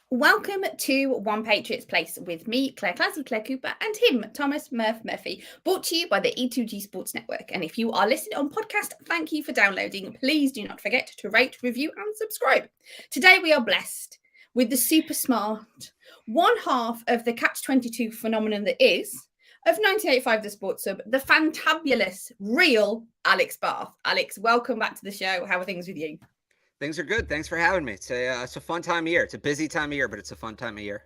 Welcome to One Patriots Place with me, Clazzy Clare Cooper, and him, Thomas Murphy, brought to you by the E2G Sports Network. And if you are listening on podcast, thank you for downloading. Please do not forget to rate, review, and subscribe. Today we are blessed with the super smart, one half of the Catch-22 phenomenon that is, of 98.5 The Sports Sub, the fantabulous, real Alex Barth. Alex, welcome back to the show. How are things with you? Things are good. Thanks for having me. It's a fun time of year. It's a busy time of year, but it's a fun time of year.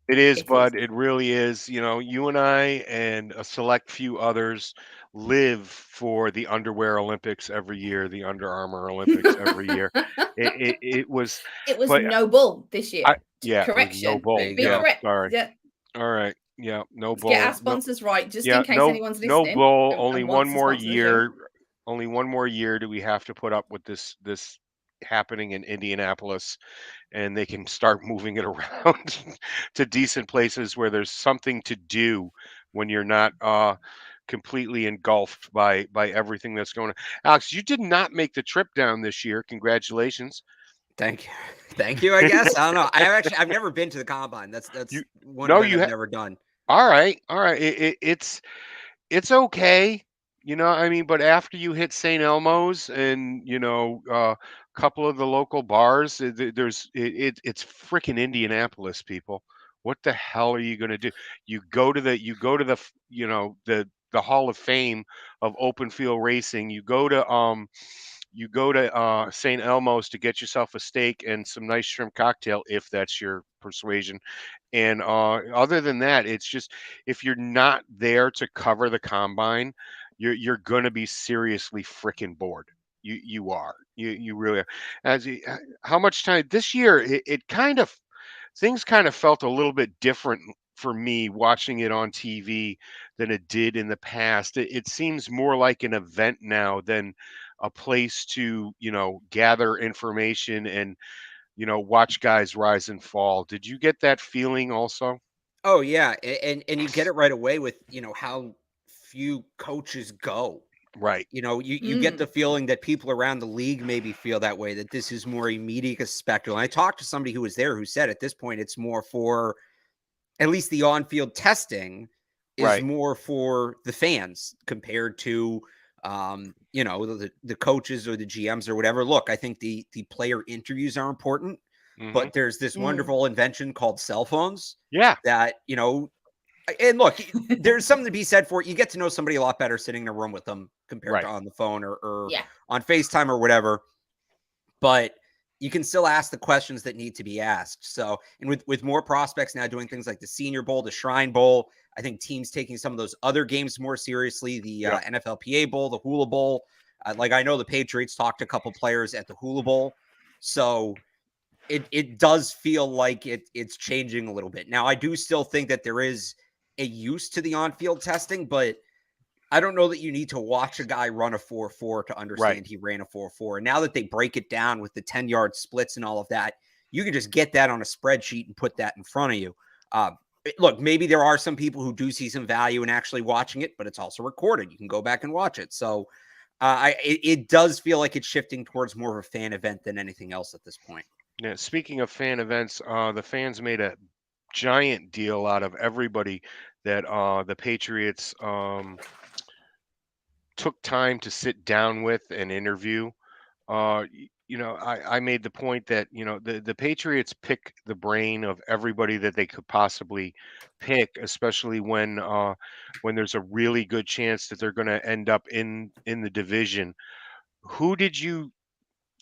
It is, It is. bud. It really is. You know, you and I and a select few others live for the underwear Olympics every year, the Under Armour Olympics every year. It was, It was but no bull this year. yeah, it was no Correction. There bull. you Be Yeah, go. correct. sorry. Yeah. All right. Yeah, no Let's get our bull. No, sponsors right, just in yeah, case anyone's no listening bull. and wants to sponsor the show. Only one more year do we have to put up with this happening in Indianapolis, and they can start moving it around to decent places where there's something to do when you're not completely engulfed by everything that's going on. Alex, you did not make the trip down this year. Congratulations. Thank you. Thank you, I guess. I don't know. I've never been to the combine. That's You one no, event you I've have. never done. All right, all right. It's okay, I mean, but after you hit St. Elmo's and a couple of the local bars, it's freaking Indianapolis, people. What the hell are you going to do? You go to the Hall of Fame of open field racing. You go to St. Elmo's to get yourself a steak and some nice shrimp cocktail if that's your persuasion. And other than that, it's just if you're not there to cover the combine, you're gonna be seriously freaking bored. You are. You really are. How much time this year? It kind of things kind of felt a little bit different for me watching it on TV than it did in the past. It seems more like an event now than a place to gather information and watch guys rise and fall. Did you get that feeling also? Oh yeah, and you get it right away with how few coaches go. Right. You get the Mm. feeling that people around the league maybe feel that way, that this is more a media spectacle. And I talked to somebody who was there who said at this point it's more for at least the on-field testing is Right. more for the fans compared to the coaches or the GMs or whatever. Look, I think the player interviews are important, Hmm. but there's this Mm. wonderful invention called cell phones Yeah. that and look, there's something to be said for it. You get to know somebody a lot better sitting in a room with them compared to Right. on the phone or Yeah. on FaceTime or whatever. But you can still ask the questions that need to be asked. So, and with more prospects now doing things like the Senior Bowl, the Shrine Bowl, I think teams taking some of those other games more seriously, the Yep. NFLPA Bowl, the Hula Bowl. Like I know the Patriots talked to a couple players at the Hula Bowl. So it does feel like it's changing a little bit. Now, I do still think that there is a use to the on-field testing, but I don't know that you need to watch a guy run a 4.4 to Right. understand he ran a 4.4. And now that they break it down with the 10-yard splits and all of that, you can just get that on a spreadsheet and put that in front of you. Look, maybe there are some people who do see some value in actually watching it, but it's also recorded. You can go back and watch it. So it does feel like it's shifting towards more of a fan event than anything else at this point. Yeah. Speaking of fan events, the fans made a giant deal out of everybody that the Patriots took time to sit down with and interview. I made the point that the Patriots pick the brain of everybody that they could possibly pick, especially when there's a really good chance that they're going to end up in the division. Who did you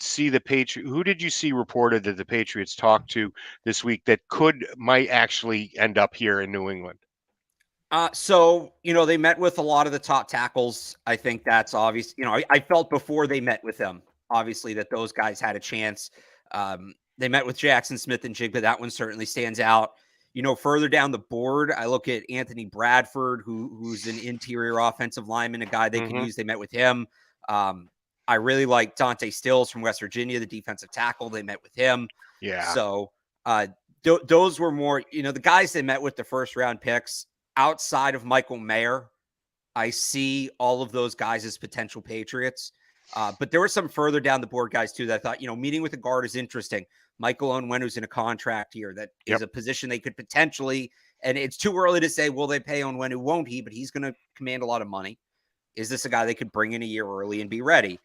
Who did you see reported that the Patriots talked to this week that might actually end up here in New England? They met with a lot of the top tackles. I think that's obvious. I felt before they met with them, obviously, that those guys had a chance. They met with Jackson Smith and Jigba. That one certainly stands out. Further down the board, I look at Anthony Bradford, who's an interior offensive lineman, a guy they could Hmm. use. They met with him. I really like Dante Stills from West Virginia, the defensive tackle. They met with him. Yeah. So those were more, the guys they met with, the first round picks. Outside of Michael Mayer, I see all of those guys as potential Patriots. But there were some further down the board guys too that I thought, meeting with a guard is interesting. Michael Onwenu's in a contract here. That is a position they could potentially, and it's too early to say, will they pay Onwenu, won't he? But he's going to command a lot of money. Is this a guy they could bring in a year early and be ready?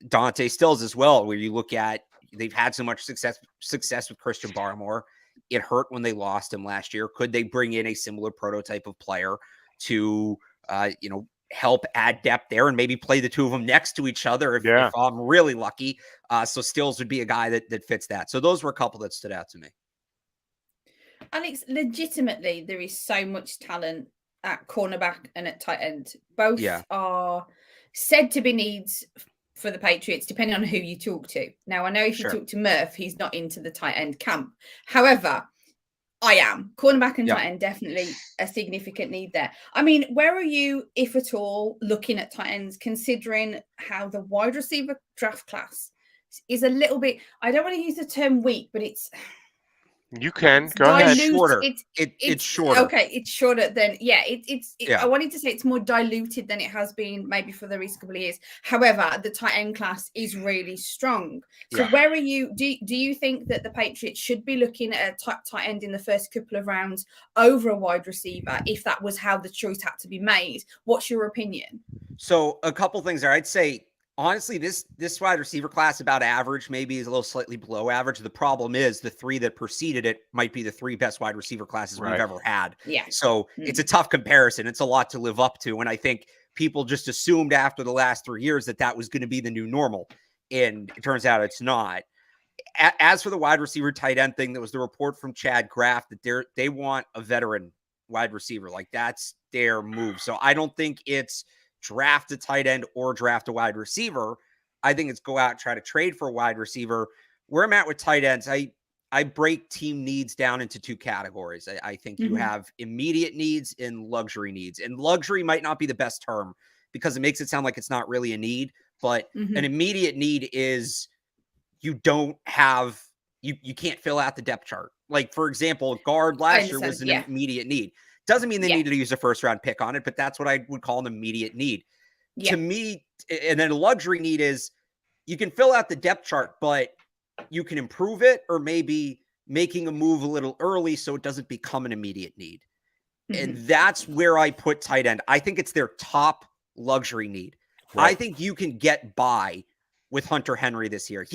Dante Stills as well, where you look at, they've had so much success with Christian Barmore. It hurt when they lost him last year. Could they bring in a similar prototype of player to, help add depth there and maybe play the two of them next to each other if I'm really lucky? So Stills would be a guy that fits that. So those were a couple that stood out to me. Alex, legitimately, there is so much talent at cornerback and at tight end. Both are said to be needs for the Patriots, depending on who you talk to. Now, I know if you talk to Murph, he's not into the tight end camp. However, I am. Cornerback and tight end, definitely a significant need there. I mean, where are you, if at all, looking at tight ends, considering how the wide receiver draft class is a little bit, I don't want to use the term weak, but it's... You can go ahead. Shorter. It's shorter. Okay, it's shorter than I wanted to say it's more diluted than it has been maybe for the recent couple of years. However, the tight end class is really strong. So where are you? Do you think that the Patriots should be looking at a tight end in the first couple of rounds over a wide receiver if that was how the choice had to be made? What's your opinion? So a couple things there. I'd say, honestly, this wide receiver class about average, maybe is a little slightly below average. The problem is the three that preceded it might be the three best wide receiver classes we've ever had. Yeah. So it's a tough comparison. It's a lot to live up to. And I think people just assumed after the last 3 years that was going to be the new normal. And it turns out it's not. As for the wide receiver tight end thing, that was the report from Chad Graff that they want a veteran wide receiver. Like, that's their move. So I don't think it's draft a tight end or draft a wide receiver. I think it's go out and try to trade for a wide receiver. Where I'm at with tight ends, I break team needs down into two categories. I think you have immediate needs and luxury needs. And luxury might not be the best term because it makes it sound like it's not really a need, but an immediate need is you don't have, you can't fill out the depth chart. Like, for example, guard last year was an immediate need. Doesn't mean they needed to use a first round pick on it, but that's what I would call an immediate need. To me, and then a luxury need is you can fill out the depth chart, but you can improve it or maybe making a move a little early so it doesn't become an immediate need. And that's where I put tight end. I think it's their top luxury need. I think you can get by with Hunter Henry this year.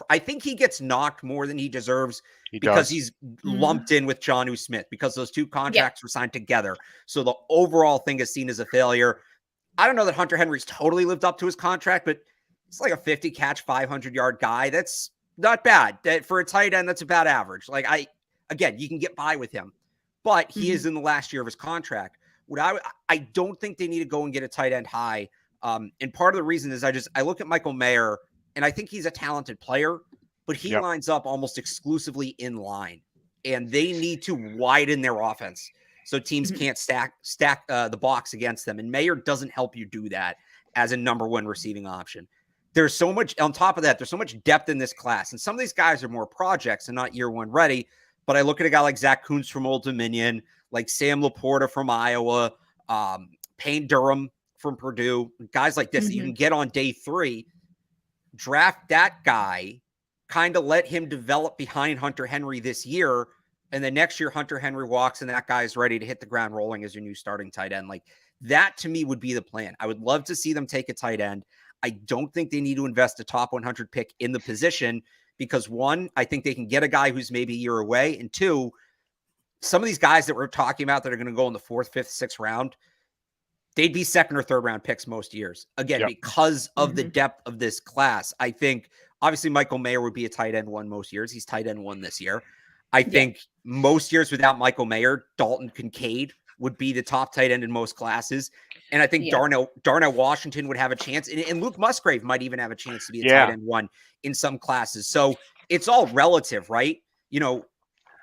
I think he gets knocked more than he deserves because he's lumped in with Jonnu Smith because those two contracts were signed together. So the overall thing is seen as a failure. I don't know that Hunter Henry's totally lived up to his contract, but it's like a 50 catch, 500-yard guy. That's not bad. For a tight end, that's about average. Like, again, you can get by with him, but he is in the last year of his contract. I don't think they need to go and get a tight end high. And part of the reason is I look at Michael Mayer and I think he's a talented player, but he lines up almost exclusively in line, and they need to widen their offense so teams can't stack the box against them. And Mayer doesn't help you do that as a number one receiving option. There's so much on top of that. There's so much depth in this class, and some of these guys are more projects and not year one ready. But I look at a guy like Zach Kuntz from Old Dominion, like Sam Laporta from Iowa, Payne Durham from Purdue, guys like this that you can get on day 3, draft that guy, kind of let him develop behind Hunter Henry this year. And then next year, Hunter Henry walks and that guy is ready to hit the ground rolling as your new starting tight end. Like, that to me would be the plan. I would love to see them take a tight end. I don't think they need to invest a top 100 pick in the position because, one, I think they can get a guy who's maybe a year away. And two, some of these guys that we're talking about that are going to go in the 4th, 5th, 6th round, they'd be 2nd or 3rd round picks most years. Again, because of the depth of this class. I think obviously Michael Mayer would be a tight end 1 most years. He's tight end 1 this year. I think most years without Michael Mayer, Dalton Kincaid would be the top tight end in most classes. And I think Darnell Washington would have a chance. And Luke Musgrave might even have a chance to be a tight end 1 in some classes. So it's all relative, right?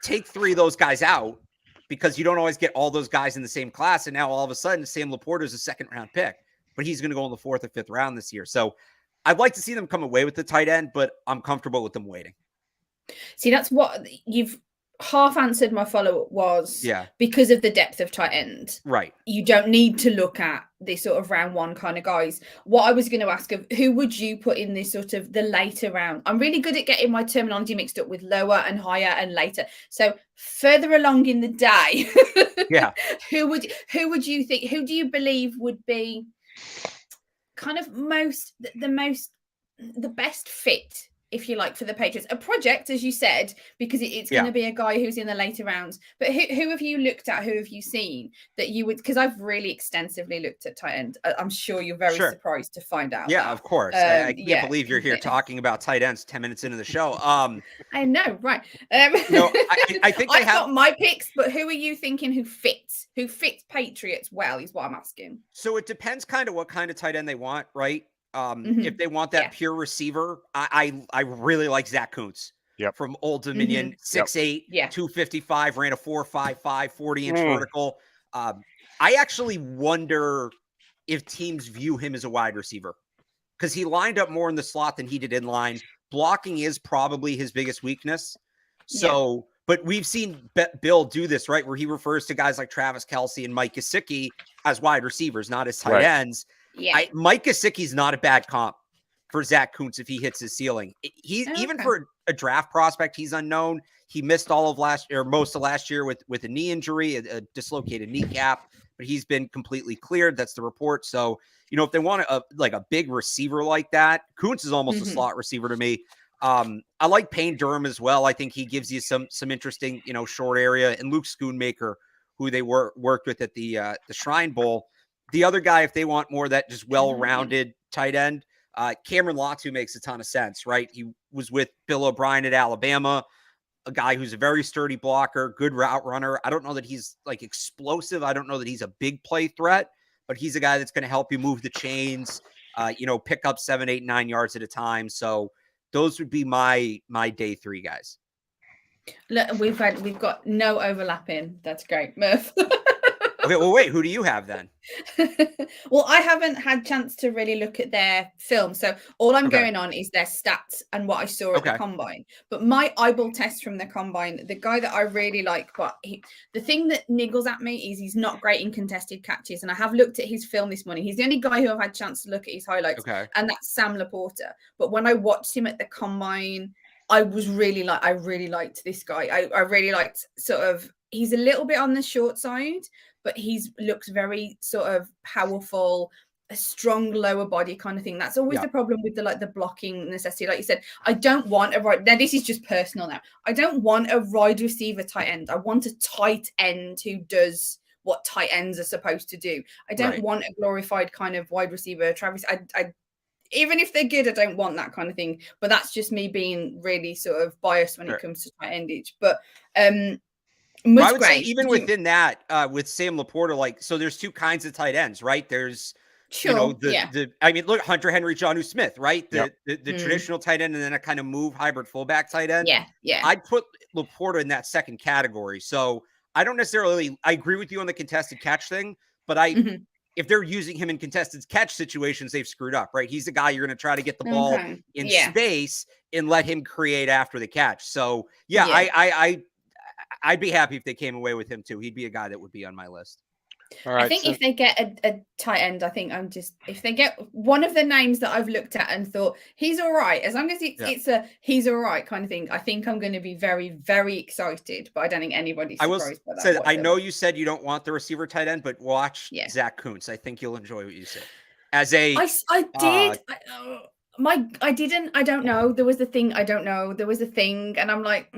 Take 3 of those guys out because you don't always get all those guys in the same class. And now all of a sudden, Sam Laporta is a 2nd round pick, but he's going to go in the 4th or 5th round this year. So I'd like to see them come away with the tight end, but I'm comfortable with them waiting. See, that's what half answered my follow-up was because of the depth of tight end. Right. You don't need to look at this sort of round one kind of guys. What I was going to ask of who would you put in this sort of the later round? I'm really good at getting my terminology mixed up with lower and higher and later. So further along in the day, who would you think, who do you believe would be kind of the best fit, if you like, for the Patriots? A project, as you said, because it's going to be a guy who's in the later rounds. But who have you looked at? Who have you seen that you would? Because I've really extensively looked at tight end. I'm sure you're very surprised to find out. Yeah, of course. I can't believe you're here talking about tight ends 10 minutes into the show. I know, right? No, I think I've got my picks, but who are you thinking who fits Patriots well? Is what I'm asking. So it depends kind of what kind of tight end they want, right? If they want that pure receiver, I really like Zach Kuntz from Old Dominion, 6'8", 255, ran a 4.55, 40-inch vertical. I actually wonder if teams view him as a wide receiver because he lined up more in the slot than he did in line. Blocking is probably his biggest weakness. So, but we've seen Bill do this, right? Where he refers to guys like Travis Kelce and Mike Gesicki as wide receivers, not as tight ends. Mike Gesicki's not a bad comp for Zach Kuntz if he hits his ceiling. Even for a draft prospect, he's unknown. He missed all of most of last year with a knee injury, a dislocated kneecap, but he's been completely cleared. That's the report. So, if they want a big receiver like that, Kuntz is almost a slot receiver to me. I like Payne Durham as well. I think he gives you some interesting, short area, and Luke Schoonmaker, who they worked with at the Shrine Bowl. The other guy, if they want more of that just well-rounded tight end, Cameron Latu makes a ton of sense, right? He was with Bill O'Brien at Alabama, a guy who's a very sturdy blocker, good route runner. I don't know that he's explosive. I don't know that he's a big play threat, but he's a guy that's going to help you move the chains, pick up 7, 8, 9 yards at a time. So those would be my day 3 guys. Look, we've got no overlapping. That's great, Murph. Okay, well, wait, who do you have then? Well, I haven't had chance to really look at their film. So all I'm going on is their stats and what I saw at the combine. But my eyeball test from the combine, the guy that I really like, but the thing that niggles at me is he's not great in contested catches. And I have looked at his film this morning. He's the only guy who I've had a chance to look at his highlights. And that's Sam Laporta. But when I watched him at the combine, I really liked this guy. I really liked he's a little bit on the short side, but looks very sort of powerful, a strong lower body kind of thing. That's always the problem with the blocking necessity. Like you said, I don't want now this is just personal now. I don't want a wide receiver tight end. I want a tight end who does what tight ends are supposed to do. I don't want a glorified kind of wide receiver. Travis, I even if they're good, I don't want that kind of thing. But that's just me being really sort of biased when it comes to tight endage. But I would say even within that, with Sam Laporta, so there's 2 kinds of tight ends, right? There's, look, Hunter Henry, Jonnu Smith, right? The traditional tight end, and then a kind of move hybrid fullback tight end. Yeah. I'd put Laporta in that second category. So I don't necessarily, I agree with you on the contested catch thing, but if they're using him in contested catch situations, they've screwed up, right? He's the guy you're going to try to get the ball in space and let him create after the catch. So I'd be happy if they came away with him too. He'd be a guy that would be on my list. All right, I think if they get a tight end, I think if they get one of the names that I've looked at and thought he's all right, as long as it's a he's all right kind of thing, I think I'm going to be very, very excited. But I don't think anybody's surprised by that. I know you said you don't want the receiver tight end, but watch Zach Kuntz. I think you'll enjoy what you see. I did. I didn't. I don't know. There was the thing. I don't know. There was a thing, and I'm like,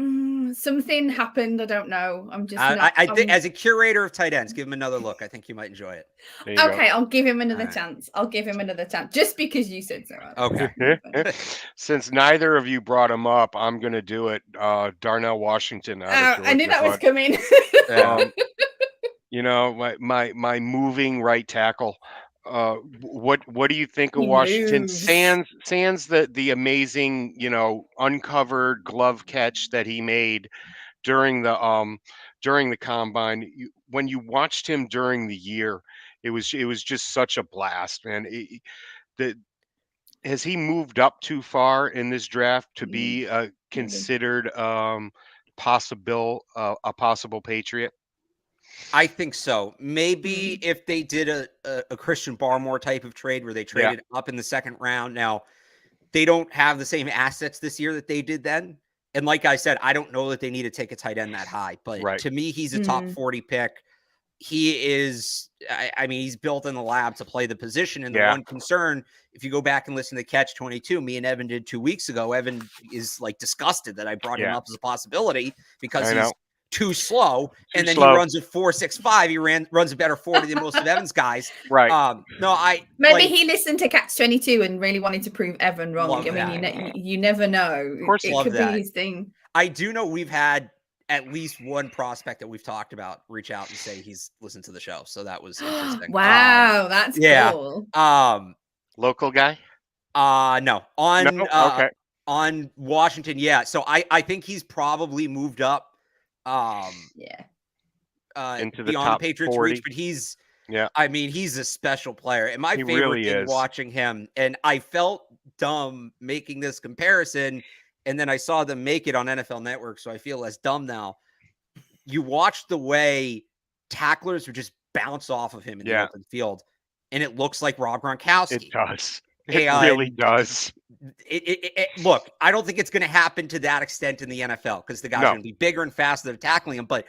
something happened. I don't know. I'm just. I think as a curator of tight ends, give him another look. I think you might enjoy it. Okay, I'll give him another chance. I'll give him another chance, just because you said so. Okay. Since neither of you brought him up, I'm going to do it. Darnell Washington. I knew that was coming. My moving right tackle. What do you think of Washington? Sans the amazing, uncovered glove catch that he made during the combine. When you watched him during the year, it was just such a blast, man. Has he moved up too far in this draft to be considered possible Patriot? I think so. Maybe Mm. if they did a Christian Barmore type of trade where they traded up in the second round. Now, they don't have the same assets this year that they did then. And like I said, I don't know that they need to take a tight end that high. But Right. to me, he's a top 40 pick. He is, I mean, he's built in the lab to play the position. And the one concern, if you go back and listen to Catch 22, me and Evan did 2 weeks ago, Evan is like disgusted that I brought him up as a possibility because he's too slow. And then he runs at 4.65. He runs a better 40 than most of Evan's guys. Right. Maybe he listened to Catch 22 and really wanted to prove Evan wrong. I mean, you never know. Of course, it could be his thing. I do know we've had at least one prospect that we've talked about reach out and say he's listened to the show. So that was interesting. Wow, that's cool. Local guy? No. On Washington, yeah. So I think he's probably moved up into the beyond top the Patriots 40. reach, but I mean, he's a special player. And my favorite really thing is. watching him, and I felt dumb making this comparison, and then I saw them make it on NFL Network, so I feel less dumb now. You watch the way tacklers would just bounce off of him in the open field, and it looks like Rob Gronkowski. It does. It really does. Look, I don't think it's going to happen to that extent in the NFL because the guy's going to be bigger and faster than tackling him. But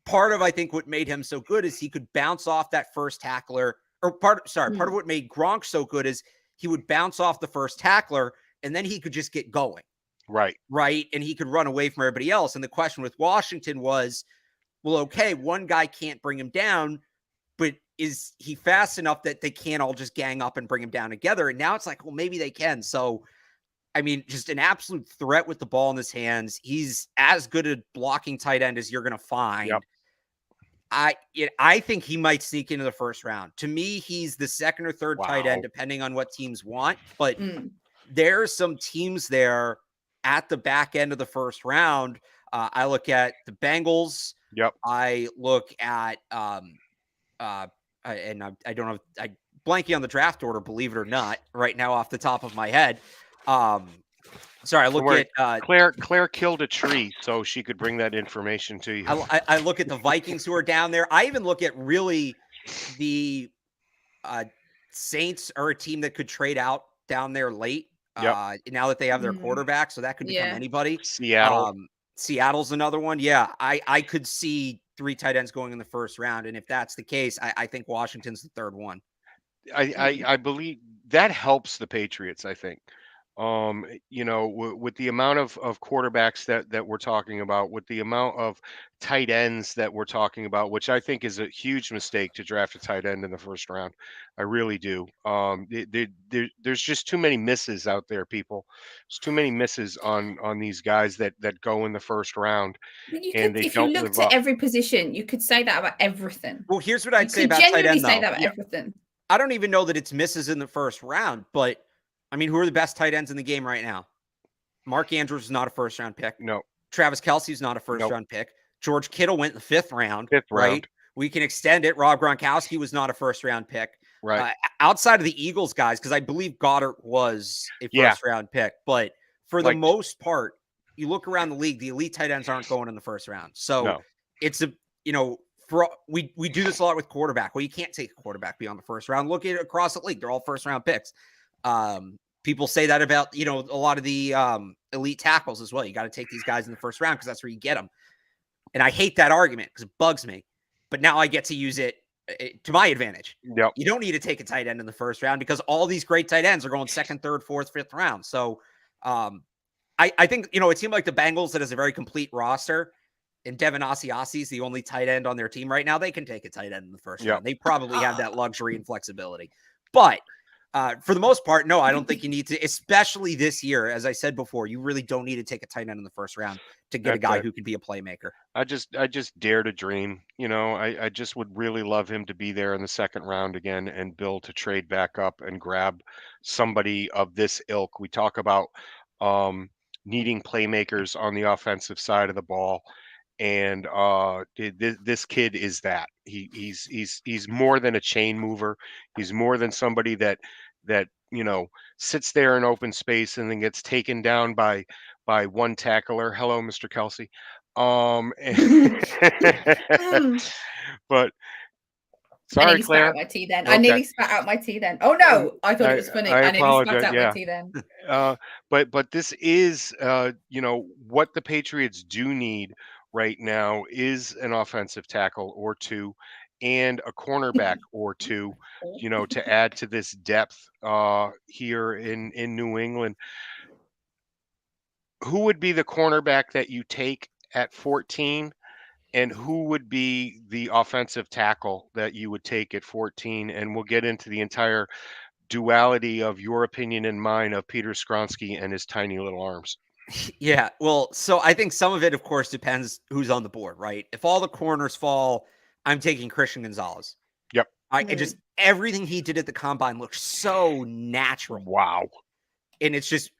part of, I think, what made him so good is he could bounce off that first tackler. Or part of what made Gronk so good is he would bounce off the first tackler, and then he could just get going. Right. And he could run away from everybody else. And the question with Washington was, well, okay, one guy can't bring him down, but is he fast enough that they can't all just gang up and bring him down together? And now it's like, well, maybe they can. So, I mean, just an absolute threat with the ball in his hands. He's as good a blocking tight end as you're going to find. I think he might sneak into the first round. To me, he's the second or third tight end, depending on what teams want. But there are some teams there at the back end of the first round. I look at the Bengals. I look at and I don't know. I blanking on the draft order, believe it or not, right now off the top of my head. Sorry, I look at Claire killed a tree so she could bring that information to you. I look at the Vikings who are down there. I even look at really the Saints are a team that could trade out down there late. Now that they have their quarterback, so that could become anybody. Seattle's another one. Yeah, I could see 3 tight ends going in the first round, and if that's the case, I think Washington's the third one. I believe that helps the Patriots. I think, with the amount of quarterbacks that we're talking about, with the amount of tight ends that we're talking about, which I think is a huge mistake to draft a tight end in the first round. I really do. There's just too many misses out there, people. There's too many misses on these guys that go in the first round. If you looked at every position, you could say that about everything. Well, here's what I'd say about tight end, though. Say that about everything. I don't even know that it's misses in the first round, but I mean, who are the best tight ends in the game right now? Mark Andrews is not a first round pick. No. Travis Kelce's not a first round pick. George Kittle went in the fifth round. Right? We can extend it. Rob Gronkowski was not a first round pick. Right. Outside of the Eagles guys, because I believe Goddard was a first round pick, but for the most part, you look around the league, the elite tight ends aren't going in the first round. So it's we do this a lot with quarterback. Well, you can't take a quarterback beyond the first round. Look at it across the league. They're all first round picks. People say that about, a lot of the elite tackles as well. You got to take these guys in the first round because that's where you get them. And I hate that argument because it bugs me. But now I get to use it to my advantage. You don't need to take a tight end in the first round because all these great tight ends are going second, third, fourth, fifth round. So I think, a team like the Bengals that has a very complete roster, and Devin Asiasi is the only tight end on their team right now, they can take a tight end in the first round. They probably have that luxury and flexibility. But for the most part, no, I don't think you need to, especially this year. As I said before, you really don't need to take a tight end in the first round to get a guy who can be a playmaker. I just dare to dream. I just would really love him to be there in the second round again and Bill to trade back up and grab somebody of this ilk. We talk about needing playmakers on the offensive side of the ball. And this kid is that. He's more than a chain mover. He's more than somebody that sits there in open space and then gets taken down by by one tackler. Hello, Mr. Kelsey. But I sorry, nearly spat Claire. out my tea then. I Okay. nearly spat out my tea then. Oh no, I thought it was funny. I I nearly spat apologize. out my Yeah. tea then. But this is, what the Patriots do need right now is an offensive tackle or two and a cornerback or two, to add to this depth here in New England. Who would be the cornerback that you take at 14? And who would be the offensive tackle that you would take at 14? And we'll get into the entire duality of your opinion and mine of Peter Skronsky and his tiny little arms. Yeah, well, so I think some of it, of course, depends who's on the board, right? If all the corners fall, I'm taking Christian Gonzalez. Yep. It just everything he did at the combine looked so natural. Wow. And it's just,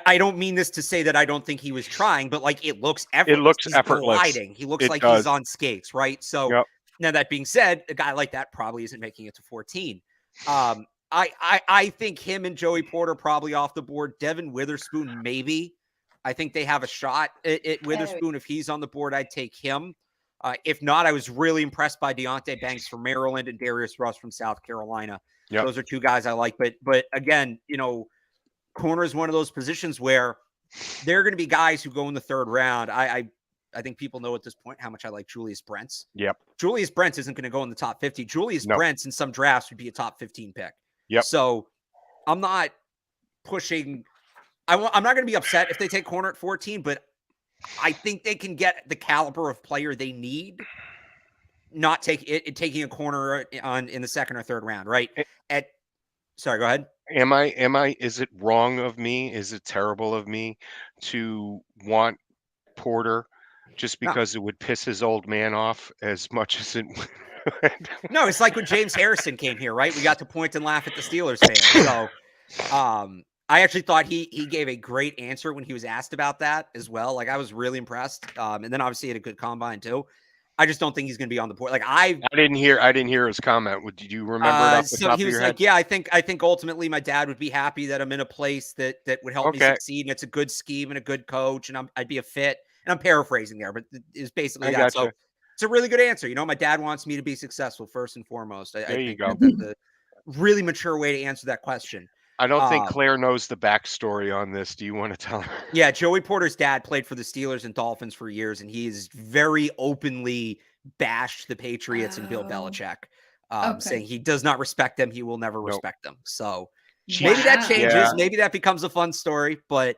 I don't mean this to say that I don't think he was trying, but like it looks effortless. It looks He's effortless. gliding. He looks It like does. he's on skates, right? So Yep. now that being said, a guy like that probably isn't making it to 14. I think him and Joey Porter probably off the board. Devin Witherspoon, maybe. I think they have a shot at Witherspoon. If he's on the board, I'd take him. If not, I was really impressed by Deonte Banks from Maryland and Darius Russ from South Carolina. Yep. Those are two guys I like. But again, corner is one of those positions where there are going to be guys who go in the third round. I think people know at this point how much I like Julius Brents. Yep. Julius Brents isn't going to go in the top 50. Julius Brents in some drafts would be a top 15 pick. Yep. So I'm not pushing. I'm not going to be upset if they take corner at 14, but I think they can get the caliber of player they need. Not taking a corner in the second or third round, right? Sorry, go ahead. Is it wrong of me? Is it terrible of me to want Porter just because it would piss his old man off as much as it would? No, it's like when James Harrison came here, right? We got to point and laugh at the Steelers fans. So I actually thought he gave a great answer when he was asked about that as well. Like I was really impressed. And then obviously he had a good combine too. I just don't think he's going to be on the board. Like I didn't hear his comment. Did you remember it off the top he was of your like, head? Yeah, I think ultimately my dad would be happy that I'm in a place that would help me succeed. And it's a good scheme and a good coach, and I'd be a fit. And I'm paraphrasing there, but it's basically that. Gotcha. So it's a really good answer. My dad wants me to be successful first and foremost. I think go. that's a really mature way to answer that question. I don't think Claire knows the backstory on this. Do you want to tell her? Yeah, Joey Porter's dad played for the Steelers and Dolphins for years, and he is very openly bashed the Patriots and Bill Belichick, saying he does not respect them. He will never respect them. So maybe that changes. Yeah. Maybe that becomes a fun story. But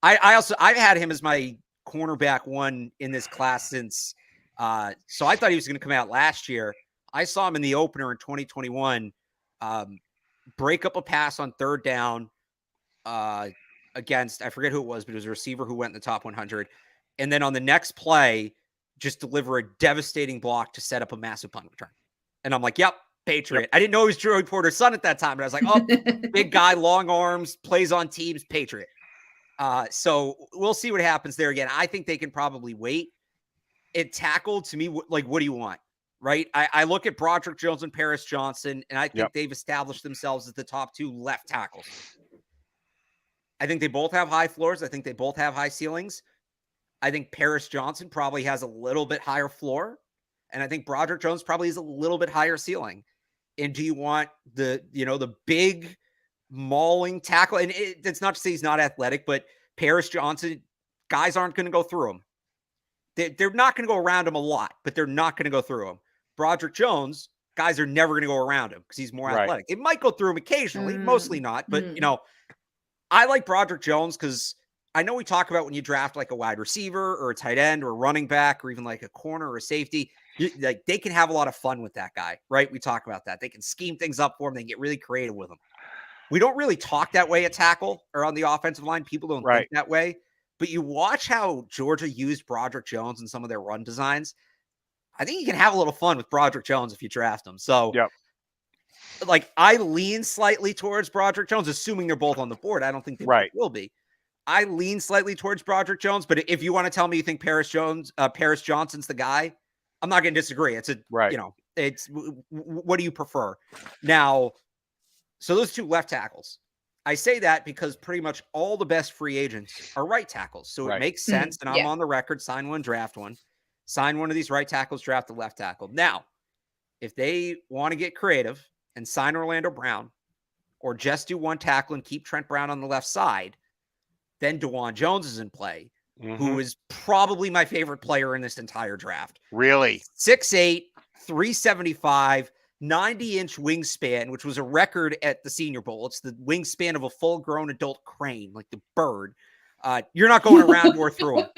I've had him as my cornerback one in this class since. So I thought he was going to come out last year. I saw him in the opener in 2021. Break up a pass on third down against, I forget who it was, but it was a receiver who went in the top 100. And then on the next play, just deliver a devastating block to set up a massive punt return. And I'm like, yep, Patriot. Yep. I didn't know he was Joey Porter's son at that time, but I was like, oh, big guy, long arms, plays on teams, Patriot. So we'll see what happens there again. I think they can probably wait. It tackled to me, like, what do you want? Right. I look at Broderick Jones and Paris Johnson, and I think they've established themselves as the top two left tackles. I think they both have high floors. I think they both have high ceilings. I think Paris Johnson probably has a little bit higher floor. And I think Broderick Jones probably has a little bit higher ceiling. And do you want the big mauling tackle? And it's not to say he's not athletic, but Paris Johnson, guys aren't going to go through him. They're not going to go around him a lot, but they're not going to go through him. Broderick Jones, guys are never going to go around him because he's more athletic. It might go through him occasionally, mostly not. But, I like Broderick Jones because I know we talk about when you draft like a wide receiver or a tight end or a running back or even like a corner or a safety, like they can have a lot of fun with that guy, right? We talk about that. They can scheme things up for him. They can get really creative with him. We don't really talk that way at tackle or on the offensive line. People don't think that way. But you watch how Georgia used Broderick Jones in some of their run designs. I think you can have a little fun with Broderick Jones if you draft him. So, like, I lean slightly towards Broderick Jones, assuming they're both on the board. I don't think they will be. I lean slightly towards Broderick Jones, but if you want to tell me you think Paris Johnson's the guy, I'm not going to disagree. It's it's what do you prefer? Now, so those two left tackles. I say that because pretty much all the best free agents are right tackles. So it makes sense. And I'm Yeah. on the record, sign one, draft one. Sign one of these right tackles, draft the left tackle. Now, if they want to get creative and sign Orlando Brown or just do one tackle and keep Trent Brown on the left side, then DeJuan Jones is in play, who is probably my favorite player in this entire draft. Really? 6'8", 375, 90-inch wingspan, which was a record at the Senior Bowl. It's the wingspan of a full-grown adult crane, like the bird. You're not going around or through him.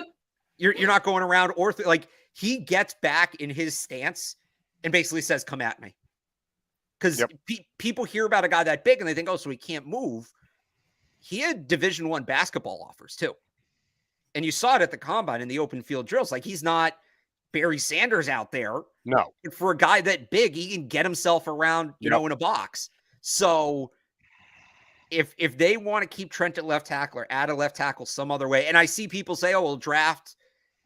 You're not going around or through. Like, he gets back in his stance and basically says, come at me. Because people hear about a guy that big and they think, oh, so he can't move. He had Division I basketball offers, too. And you saw it at the combine in the open field drills. Like, he's not Barry Sanders out there. No. But for a guy that big, he can get himself around, you know, in a box. So if they want to keep Trent at left tackle or add a left tackle some other way, and I see people say, oh, we'll draft,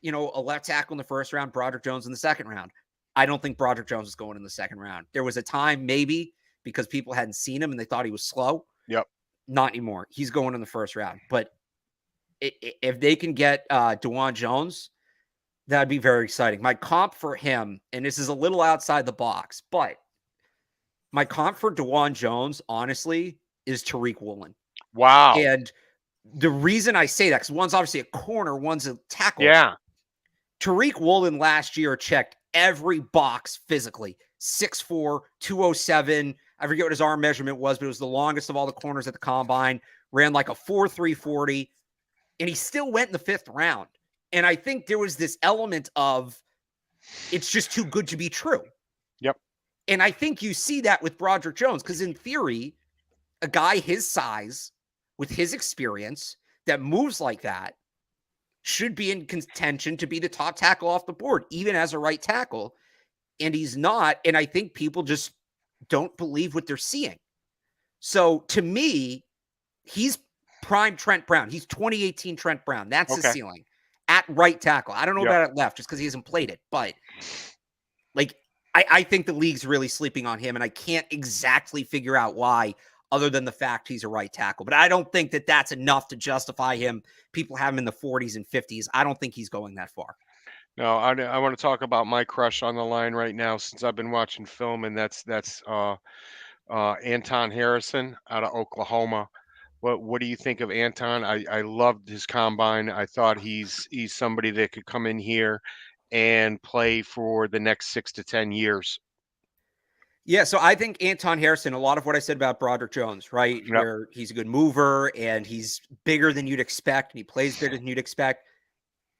you know, a left tackle in the first round, Broderick Jones in the second round. I don't think Broderick Jones is going in the second round. There was a time maybe because people hadn't seen him and they thought he was slow. Yep. Not anymore. He's going in the first round. But if they can get DeJuan Jones, that'd be very exciting. My comp for him, and this is a little outside the box, but my comp for DeJuan Jones, honestly, is Tariq Woolen. Wow. And the reason I say that, because one's obviously a corner, one's a tackle. Yeah. Tariq Woolen last year checked every box physically. 6'4", 207. I forget what his arm measurement was, but it was the longest of all the corners at the combine. Ran like a 4.3 40, and he still went in the fifth round. And I think there was this element of it's just too good to be true. Yep. And I think you see that with Broderick Jones, because in theory, a guy his size with his experience that moves like that should be in contention to be the top tackle off the board, even as a right tackle. And he's not. And I think people just don't believe what they're seeing. So to me, he's prime Trent Brown. He's 2018 Trent Brown. That's his ceiling at right tackle. I don't know about it left just because he hasn't played it, but like, I think the league's really sleeping on him, and I can't exactly figure out why, other than the fact he's a right tackle. But I don't think that that's enough to justify him. People have him in the 40s and 50s. I don't think he's going that far. No, I want to talk about my crush on the line right now since I've been watching film, and that's Anton Harrison out of Oklahoma. What do you think of Anton? I loved his combine. I thought he's somebody that could come in here and play for the next 6 to 10 years. Yeah, so I think Anton Harrison, a lot of what I said about Broderick Jones, right? Yep. Where he's a good mover and he's bigger than you'd expect and he plays bigger than you'd expect.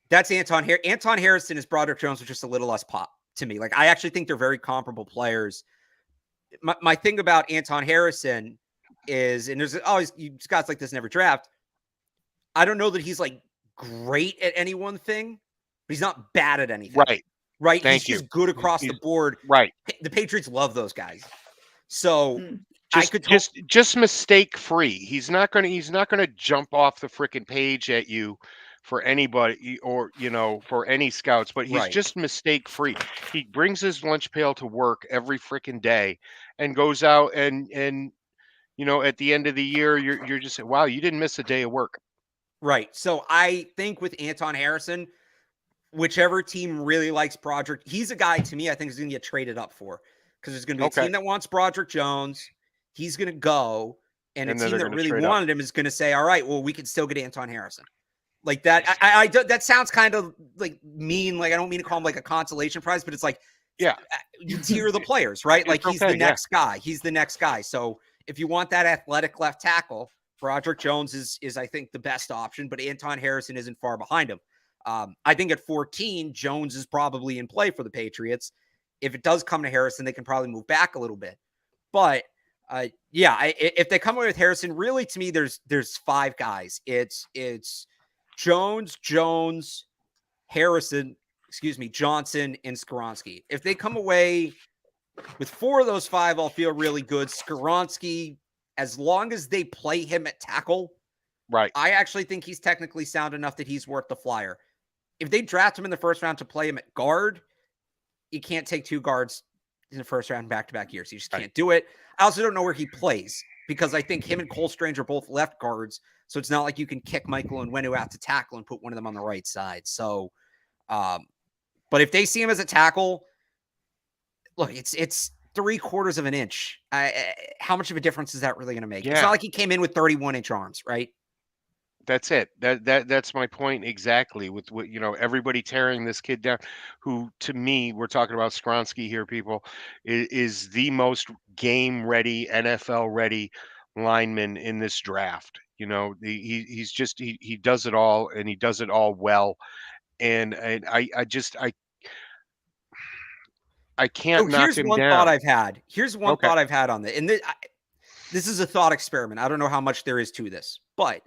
That's Anton Harrison. Anton Harrison is Broderick Jones with just a little less pop to me. Like, I actually think they're very comparable players. My thing about Anton Harrison is, and there's always guys like this in every draft, I don't know that he's like great at any one thing, but he's not bad at anything. Right. He's just good across the board. Right. The Patriots love those guys. So just mistake free. He's not gonna jump off the freaking page at you for anybody or, you know, for any scouts, but he's just mistake free. He brings his lunch pail to work every freaking day and goes out and you know, at the end of the year, you're just, wow, you didn't miss a day of work. Right. So I think with Anton Harrison, whichever team really likes Broderick, he's a guy to me I think is going to get traded up for, because there's going to be a team that wants Broderick Jones. He's going to go, and a team that really wanted him is going to say, all right, well, we can still get Anton Harrison. Like that. I that sounds kind of like mean. Like, I don't mean to call him like a consolation prize, but it's like, you tier the players, right? Like, he's the next guy. He's the next guy. So if you want that athletic left tackle, Broderick Jones is I think the best option, but Anton Harrison isn't far behind him. I think at 14, Jones is probably in play for the Patriots. If it does come to Harrison, they can probably move back a little bit. But if they come away with Harrison, really to me, there's five guys. It's Jones, Harrison, Johnson, and Skoronski. If they come away with four of those five, I'll feel really good. Skoronski, as long as they play him at tackle, I actually think he's technically sound enough that he's worth the flyer. If they draft him in the first round to play him at guard, you can't take two guards in the first round back-to-back years. You just can't do it. I also don't know where he plays. because I think him and Cole Strange are both left guards. So it's not like you can kick Michael Onwenu out to tackle and put one of them on the right side. So, but if they see him as a tackle, look, it's 3/4 of an inch. How much of a difference is that really going to make? It's not like he came in with 31-inch arms, right? That's it. That's my point exactly. With what everybody tearing this kid down, who to me, we're talking about Skronsky here, people, is the most game ready, NFL ready lineman in this draft. He's just he does it all, and he does it all well. And I can't knock here's him one down. thought I've had. Here's one Okay. thought I've had on this, and this is a thought experiment. I don't know how much there is to this, but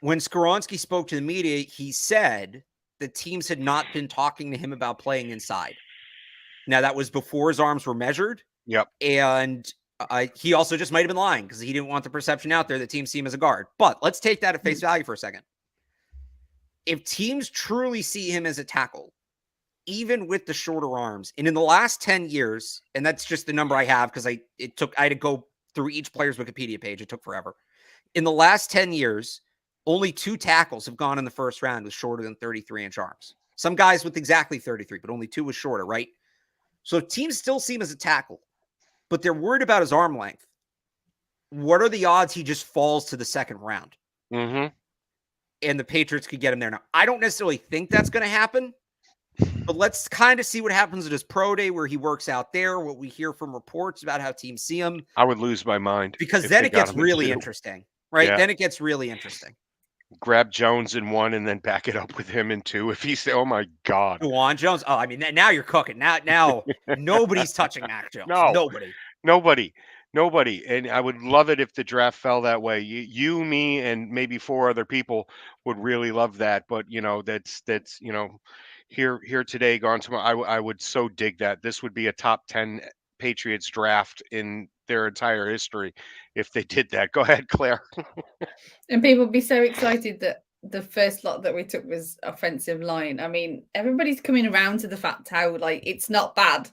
when Skronsky spoke to the media, he said the teams had not been talking to him about playing inside. Now, that was before his arms were measured. Yep. And he also just might have been lying because he didn't want the perception out there that teams see him as a guard. But let's take that at face value for a second. If teams truly see him as a tackle, even with the shorter arms, and in the last 10 years, and that's just the number I have because I had to go through each player's Wikipedia page. It took forever. In the last 10 years, only 2 tackles have gone in the first round with shorter than 33-inch arms. Some guys with exactly 33, but only 2 was shorter, right? So teams still see him as a tackle, but they're worried about his arm length. What are the odds he just falls to the second round? Mm-hmm. And the Patriots could get him there. Now, I don't necessarily think that's going to happen, but let's kind of see what happens at his pro day where he works out there, what we hear from reports about how teams see him. I would lose my mind. Because then it gets really interesting, right? Yeah. Then it gets really interesting. Grab Jones in 1 and then back it up with him in 2. If he's, oh my God. Juwan Jones. Oh, I mean, now you're cooking. Now nobody's touching Mac Jones. No. Nobody. And I would love it if the draft fell that way. You, me, and maybe 4 other people would really love that. But that's here today, gone tomorrow. I would so dig that. This would be a top 10 Patriots draft in their entire history if they did that. Go ahead, Claire. And people would be so excited that the first lot that we took was offensive line. I mean, everybody's coming around to the fact how it's not bad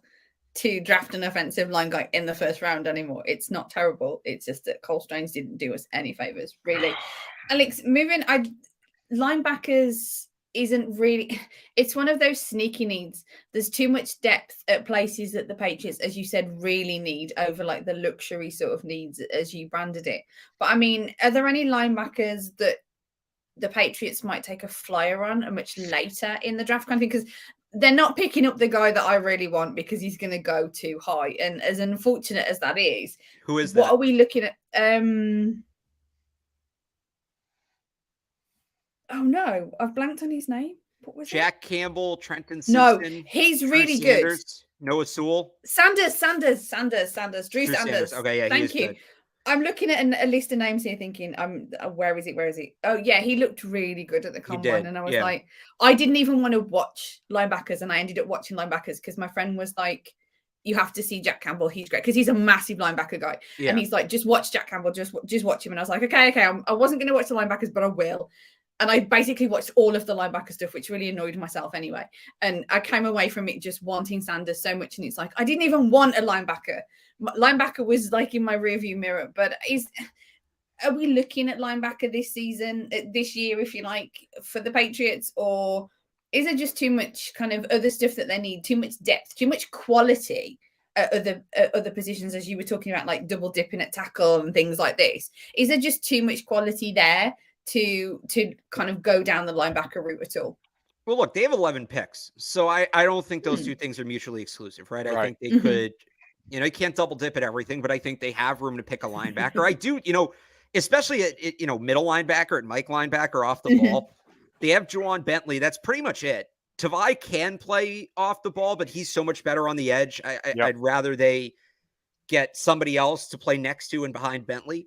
to draft an offensive line guy in the first round anymore. It's not terrible. It's just that Cole Strange didn't do us any favors, really. Alex, linebackers isn't really, it's one of those sneaky needs. There's too much depth at places that the Patriots, as you said, really need over the luxury sort of needs as you branded it. But I mean, are there any linebackers that the Patriots might take a flyer on a much later in the draft kind of thing? Because they're not picking up the guy that I really want because he's going to go too high. And as unfortunate as that is, who is that? What are we looking at? Oh no, I've blanked on his name. What was Jack Campbell, Trenton Simpson? No, he's really good. Noah Sewell? Sanders. Drew Sanders. Okay, yeah, thank you. Good. I'm looking at a list of names here thinking, where is it? Oh, yeah, he looked really good at the combine. And I was like, I didn't even want to watch linebackers. And I ended up watching linebackers because my friend was like, you have to see Jack Campbell. He's great because he's a massive linebacker guy. Yeah. And he's like, just watch Jack Campbell. Just watch him. And I was like, okay. I wasn't going to watch the linebackers, but I will. And I basically watched all of the linebacker stuff, which really annoyed myself anyway. And I came away from it just wanting Sanders so much. And it's like, I didn't even want a linebacker. Linebacker was in my rearview mirror. But are we looking at linebacker this year, if you like, for the Patriots? Or is it just too much kind of other stuff that they need? Too much depth, too much quality at other positions, as you were talking about, like double dipping at tackle and things like this? Is there just too much quality there to kind of go down the linebacker route at all? Well, look, they have 11 picks. So I don't think those two things are mutually exclusive, right? I think they could, you can't double dip at everything, but I think they have room to pick a linebacker. I do, especially at middle linebacker and Mike linebacker off the ball. They have Juwan Bentley. That's pretty much it. Tavai can play off the ball, but he's so much better on the edge. I'd rather they get somebody else to play next to and behind Bentley.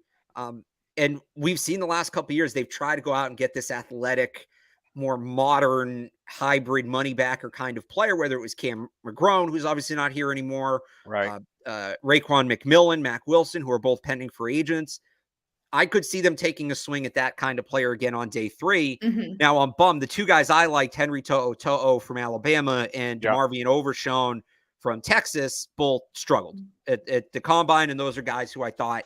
And we've seen the last couple of years, they've tried to go out and get this athletic, more modern, hybrid money backer kind of player, whether it was Cam McGrone, who's obviously not here anymore, right? Raekwon McMillan, Mac Wilson, who are both pending free agents. I could see them taking a swing at that kind of player again on day 3. Now, I'm bummed. The 2 guys I liked, Henry To'o from Alabama and DeMarvion Overshown from Texas, both struggled at the combine. And those are guys who I thought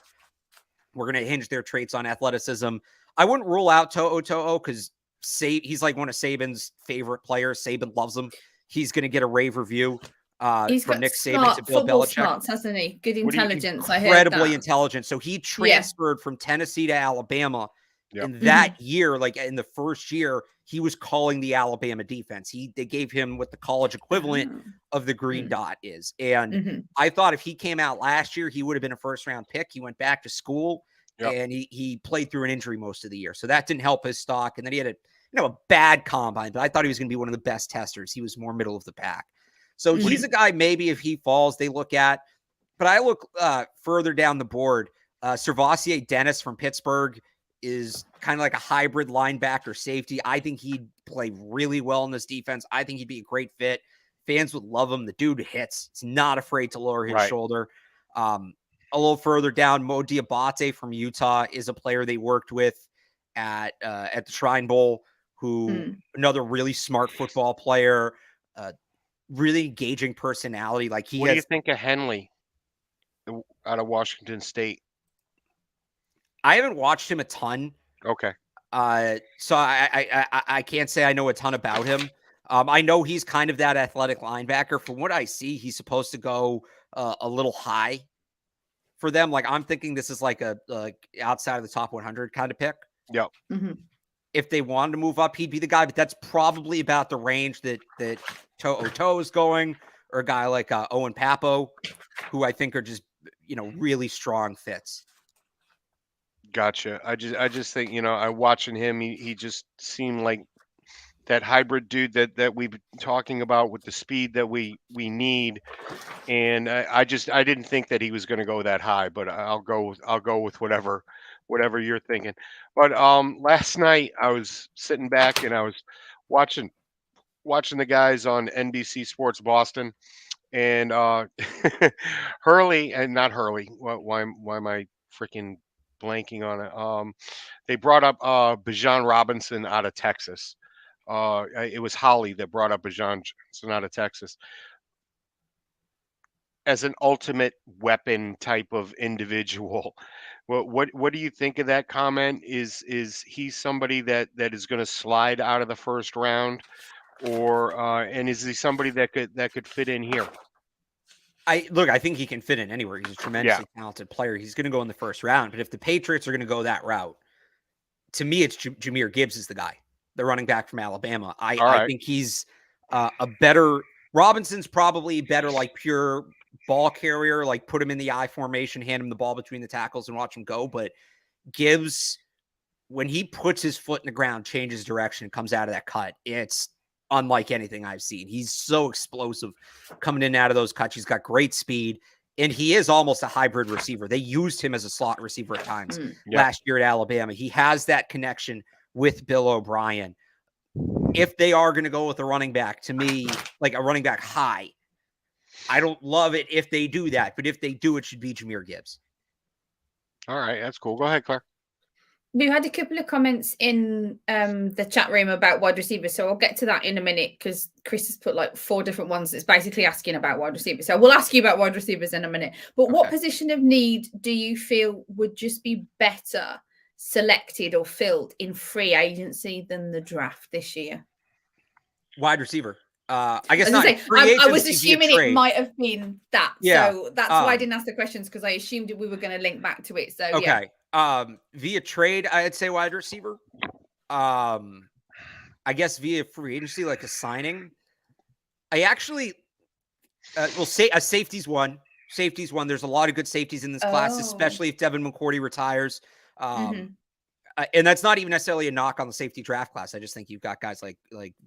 We're going to hinge their traits on athleticism. I wouldn't rule out To'o because he's like one of Saban's favorite players. Saban loves him. He's going to get a rave review He's from got Nick Saban smart to Bill football Belichick. smarts, hasn't he? Good intelligence. I heard Incredibly that. intelligent. So he transferred from Tennessee to Alabama. Yep. And that year, like in the first year, he was calling the Alabama defense. They gave him what the college equivalent of the green dot is. And I thought if he came out last year, he would have been a first-round pick. He went back to school and he played through an injury most of the year. So that didn't help his stock. And then he had a bad combine, but I thought he was going to be one of the best testers. He was more middle of the pack. So he's a guy maybe if he falls, they look at. But I look further down the board. Servassier Dennis from Pittsburgh is kind of like a hybrid linebacker safety. I think he'd play really well in this defense. I think he'd be a great fit. Fans would love him. The dude hits. He's not afraid to lower his shoulder. A little further down, Mo Diabate from Utah is a player they worked with at the Shrine Bowl, who another really smart football player, really engaging personality. Like what do you think of Henley out of Washington State? I haven't watched him a ton. Okay. So I can't say I know a ton about him. I know he's kind of that athletic linebacker. From what I see, he's supposed to go a little high for them. Like I'm thinking this is like a outside of the top 100 kind of pick. Yep. If they wanted to move up, he'd be the guy. But that's probably about the range that To'o is going, or a guy like Owen Papo, who I think are just really strong fits. Gotcha. I just think, I watching him, he just seemed like that hybrid dude that we've been talking about with the speed that we need. And I didn't think that he was going to go that high, but I'll go with whatever you're thinking. But last night I was sitting back and I was watching the guys on NBC Sports Boston, and Hurley, and not Hurley. Why am I freaking blanking on it? They brought up Bijan Robinson out of Texas. It was Holly that brought up Bijan Robinson out of Texas as an ultimate weapon type of individual. What do you think of that comment? Is he somebody that is going to slide out of the first round, or and is he somebody that could fit in here? I think he can fit in anywhere. He's a tremendously talented player. He's going to go in the first round. But if the Patriots are going to go that route, to me, it's Jahmyr Gibbs is the guy, the running back from Alabama. I think he's a better. Robinson's probably better, like pure ball carrier, like put him in the I formation, hand him the ball between the tackles and watch him go. But Gibbs, when he puts his foot in the ground, changes direction, comes out of that cut, it's unlike anything I've seen. He's so explosive coming in and out of those cuts. He's got great speed, and he is almost a hybrid receiver. They used him as a slot receiver at times last year at Alabama. He has that connection with Bill O'Brien. If they are going to go with a running back, to me, like a running back high, I don't love it if they do that, but if they do, it should be Jahmyr Gibbs. All right, that's cool. Go ahead, Claire. We've had a couple of comments in the chat room about wide receivers, so I'll get to that in a minute because Chris has put like 4 different ones that's basically asking about wide receivers. So we'll ask you about wide receivers in a minute. But what position of need do you feel would just be better selected or filled in free agency than the draft this year? Wide receiver. I guess not. I was assuming it might have been that. Yeah. So that's why I didn't ask the questions, because I assumed we were going to link back to it. So okay. Via trade, I'd say wide receiver. I guess via free agency, like a signing. I actually will say a safety's one. Safety's one. There's a lot of good safeties in this class, especially if Devin McCourty retires. And that's not even necessarily a knock on the safety draft class. I just think you've got guys like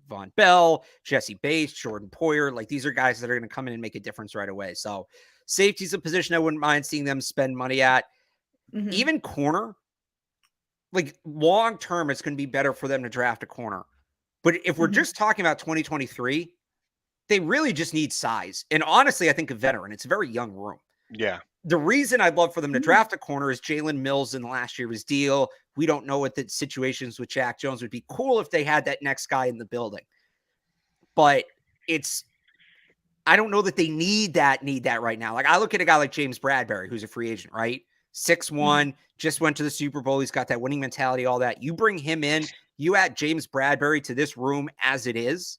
Von Bell, Jesse Bates, Jordan Poyer. Like these are guys that are going to come in and make a difference right away. So safety's a position I wouldn't mind seeing them spend money at. Even corner, like long term, it's going to be better for them to draft a corner. But if we're just talking about 2023, they really just need size. And honestly, I think a veteran. It's a very young room. Yeah. The reason I'd love for them to draft a corner is Jalen Mills in the last year of his deal. We don't know what the situations with Jack Jones would be. Cool if they had that next guy in the building. But I don't know that they need that right now. Like I look at a guy like James Bradbury, who's a free agent, right? 6'1", just went to the Super Bowl. He's got that winning mentality, all that. You bring him in, you add James Bradbury to this room as it is.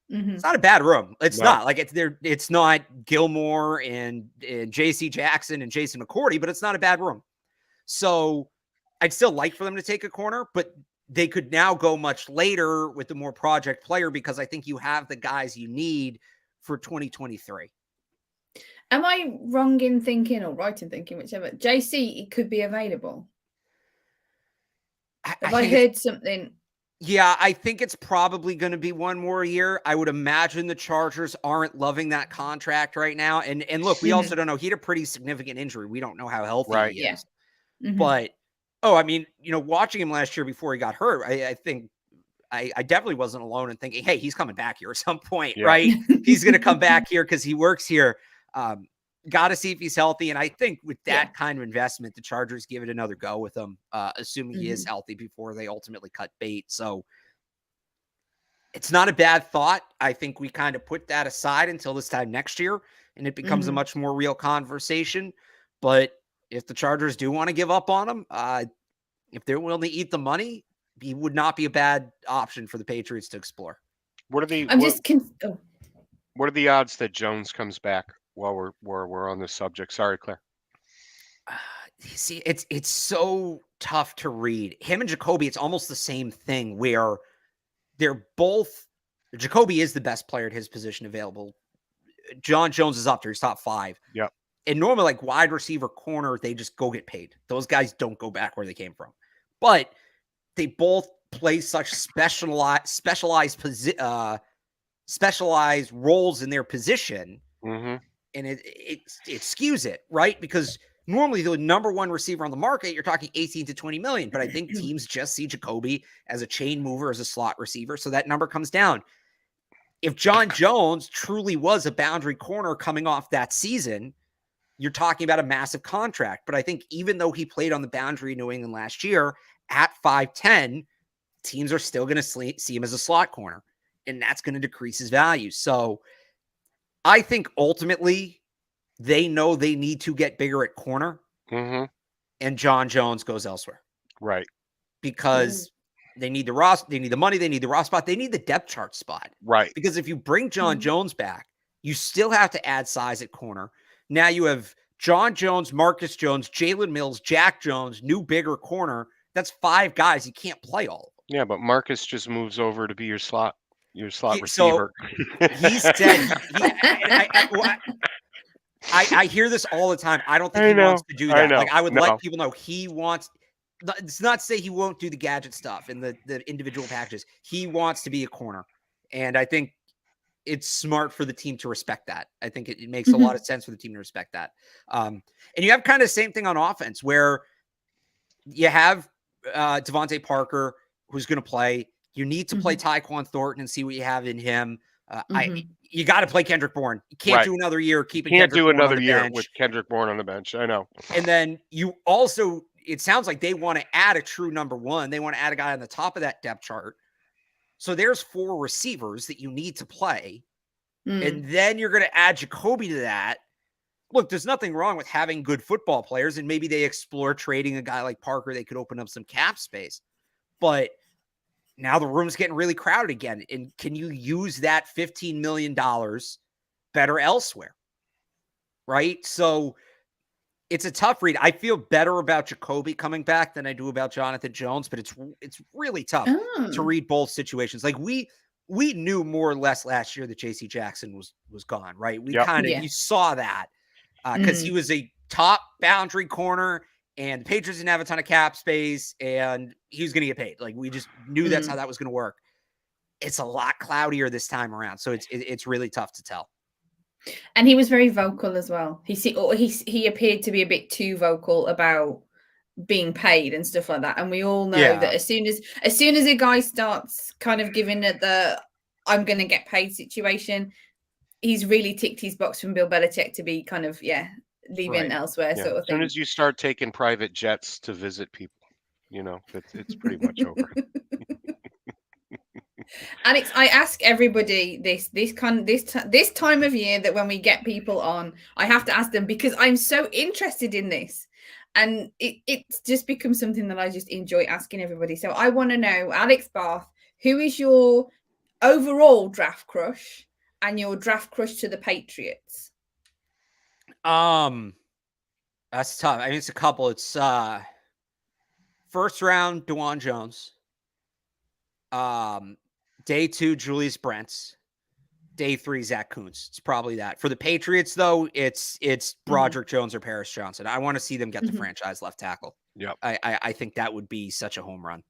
It's not a bad room. It's not like it's not Gilmore and JC Jackson and Jason McCourty, but it's not a bad room. So I'd still like for them to take a corner, but they could now go much later with the more project player because I think you have the guys you need for 2023. Am I wrong in thinking, or right in thinking, whichever, JC could be available? Have I heard something? Yeah, I think it's probably going to be one more year. I would imagine the Chargers aren't loving that contract right now. And look, we also don't know. He had a pretty significant injury. We don't know how healthy he is. But, I mean, watching him last year before he got hurt, I think I definitely wasn't alone in thinking, hey, he's coming back here at some point, right? He's going to come back here because he works here. Got to see if he's healthy. And I think with that kind of investment, the Chargers give it another go with him, assuming he is healthy before they ultimately cut bait. So it's not a bad thought. I think we kind of put that aside until this time next year, and it becomes a much more real conversation. But if the Chargers do want to give up on him, if they're willing to eat the money, he would not be a bad option for the Patriots to explore. What are the what are the odds that Jones comes back while we're on this subject? Sorry, Claire. See, it's so tough to read. Him and Jacoby, it's almost the same thing where they're both. Jacoby is the best player at his position available. John Jones is up there. He's top 5. Yep. And normally, like wide receiver, corner, they just go get paid. Those guys don't go back where they came from. But they both play such specialized roles in their position, and it skews it, right? Because normally the number one receiver on the market, you're talking 18 to 20 million, but I think teams just see Jacoby as a chain mover, as a slot receiver, so that number comes down. If John Jones truly was a boundary corner coming off that season, you're talking about a massive contract. But I think even though he played on the boundary in New England last year at 5'10", teams are still going to see him as a slot corner, and that's going to decrease his value. So I think ultimately they know they need to get bigger at corner, and John Jones goes elsewhere. Right. Because they need the they need the money, they need the raw spot, they need the depth chart spot. Right. Because if you bring John Jones back, you still have to add size at corner. Now you have John Jones, Marcus Jones, Jalen Mills, Jack Jones, new bigger corner. That's 5 guys. You can't play all of them. Yeah, but Marcus just moves over to be your slot receiver. So he said, I hear this all the time. I don't think he wants to do that. Like I would let people know he wants. It's not to say he won't do the gadget stuff and the individual packages. He wants to be a corner, and I think it's smart for the team to respect that. I think it makes a lot of sense for the team to respect that. And you have kind of the same thing on offense where you have Devontae Parker who's going to play. You need to play Tyquan Thornton and see what you have in him. You got to play Kendrick Bourne. You can't do another year keeping. Can't Kendrick do Bourne another year with Kendrick Bourne on the bench. I know. And then you also, it sounds like they want to add a true number 1. They want to add a guy on the top of that depth chart. So there's 4 receivers that you need to play. And then you're going to add Jacoby to that. Look, there's nothing wrong with having good football players, and maybe they explore trading a guy like Parker. They could open up some cap space. But now the room's getting really crowded again. And can you use that $15 million better elsewhere? Right? So it's a tough read. I feel better about Jacoby coming back than I do about Jonathan Jones, but it's really tough to read both situations. Like we knew more or less last year that JC Jackson was gone, right? We you saw that because he was a top boundary corner and the Patriots didn't have a ton of cap space and he was going to get paid. Like we just knew that's how that was going to work. It's a lot cloudier this time around. So it's really tough to tell. And he was very vocal as well. He appeared to be a bit too vocal about being paid and stuff like that. And we all know that as soon as a guy starts kind of giving it the I'm going to get paid situation, he's really ticked his box from Bill Belichick to be kind of leaving elsewhere sort of thing. As soon as you start taking private jets to visit people, it's pretty much over. Alex, I ask everybody this time of year that when we get people on, I have to ask them because I'm so interested in this. And it's just become something that I just enjoy asking everybody. So I want to know, Alex Barth, who is your overall draft crush and your draft crush to the Patriots? That's tough. I mean, it's a couple. It's first round, DeJuan Jones. Day 2, Julius Brents. Day 3, Zach Kuntz. It's probably that. For the Patriots, though, it's Broderick Jones or Paris Johnson. I want to see them get the franchise left tackle. Yep. I think that would be such a home run.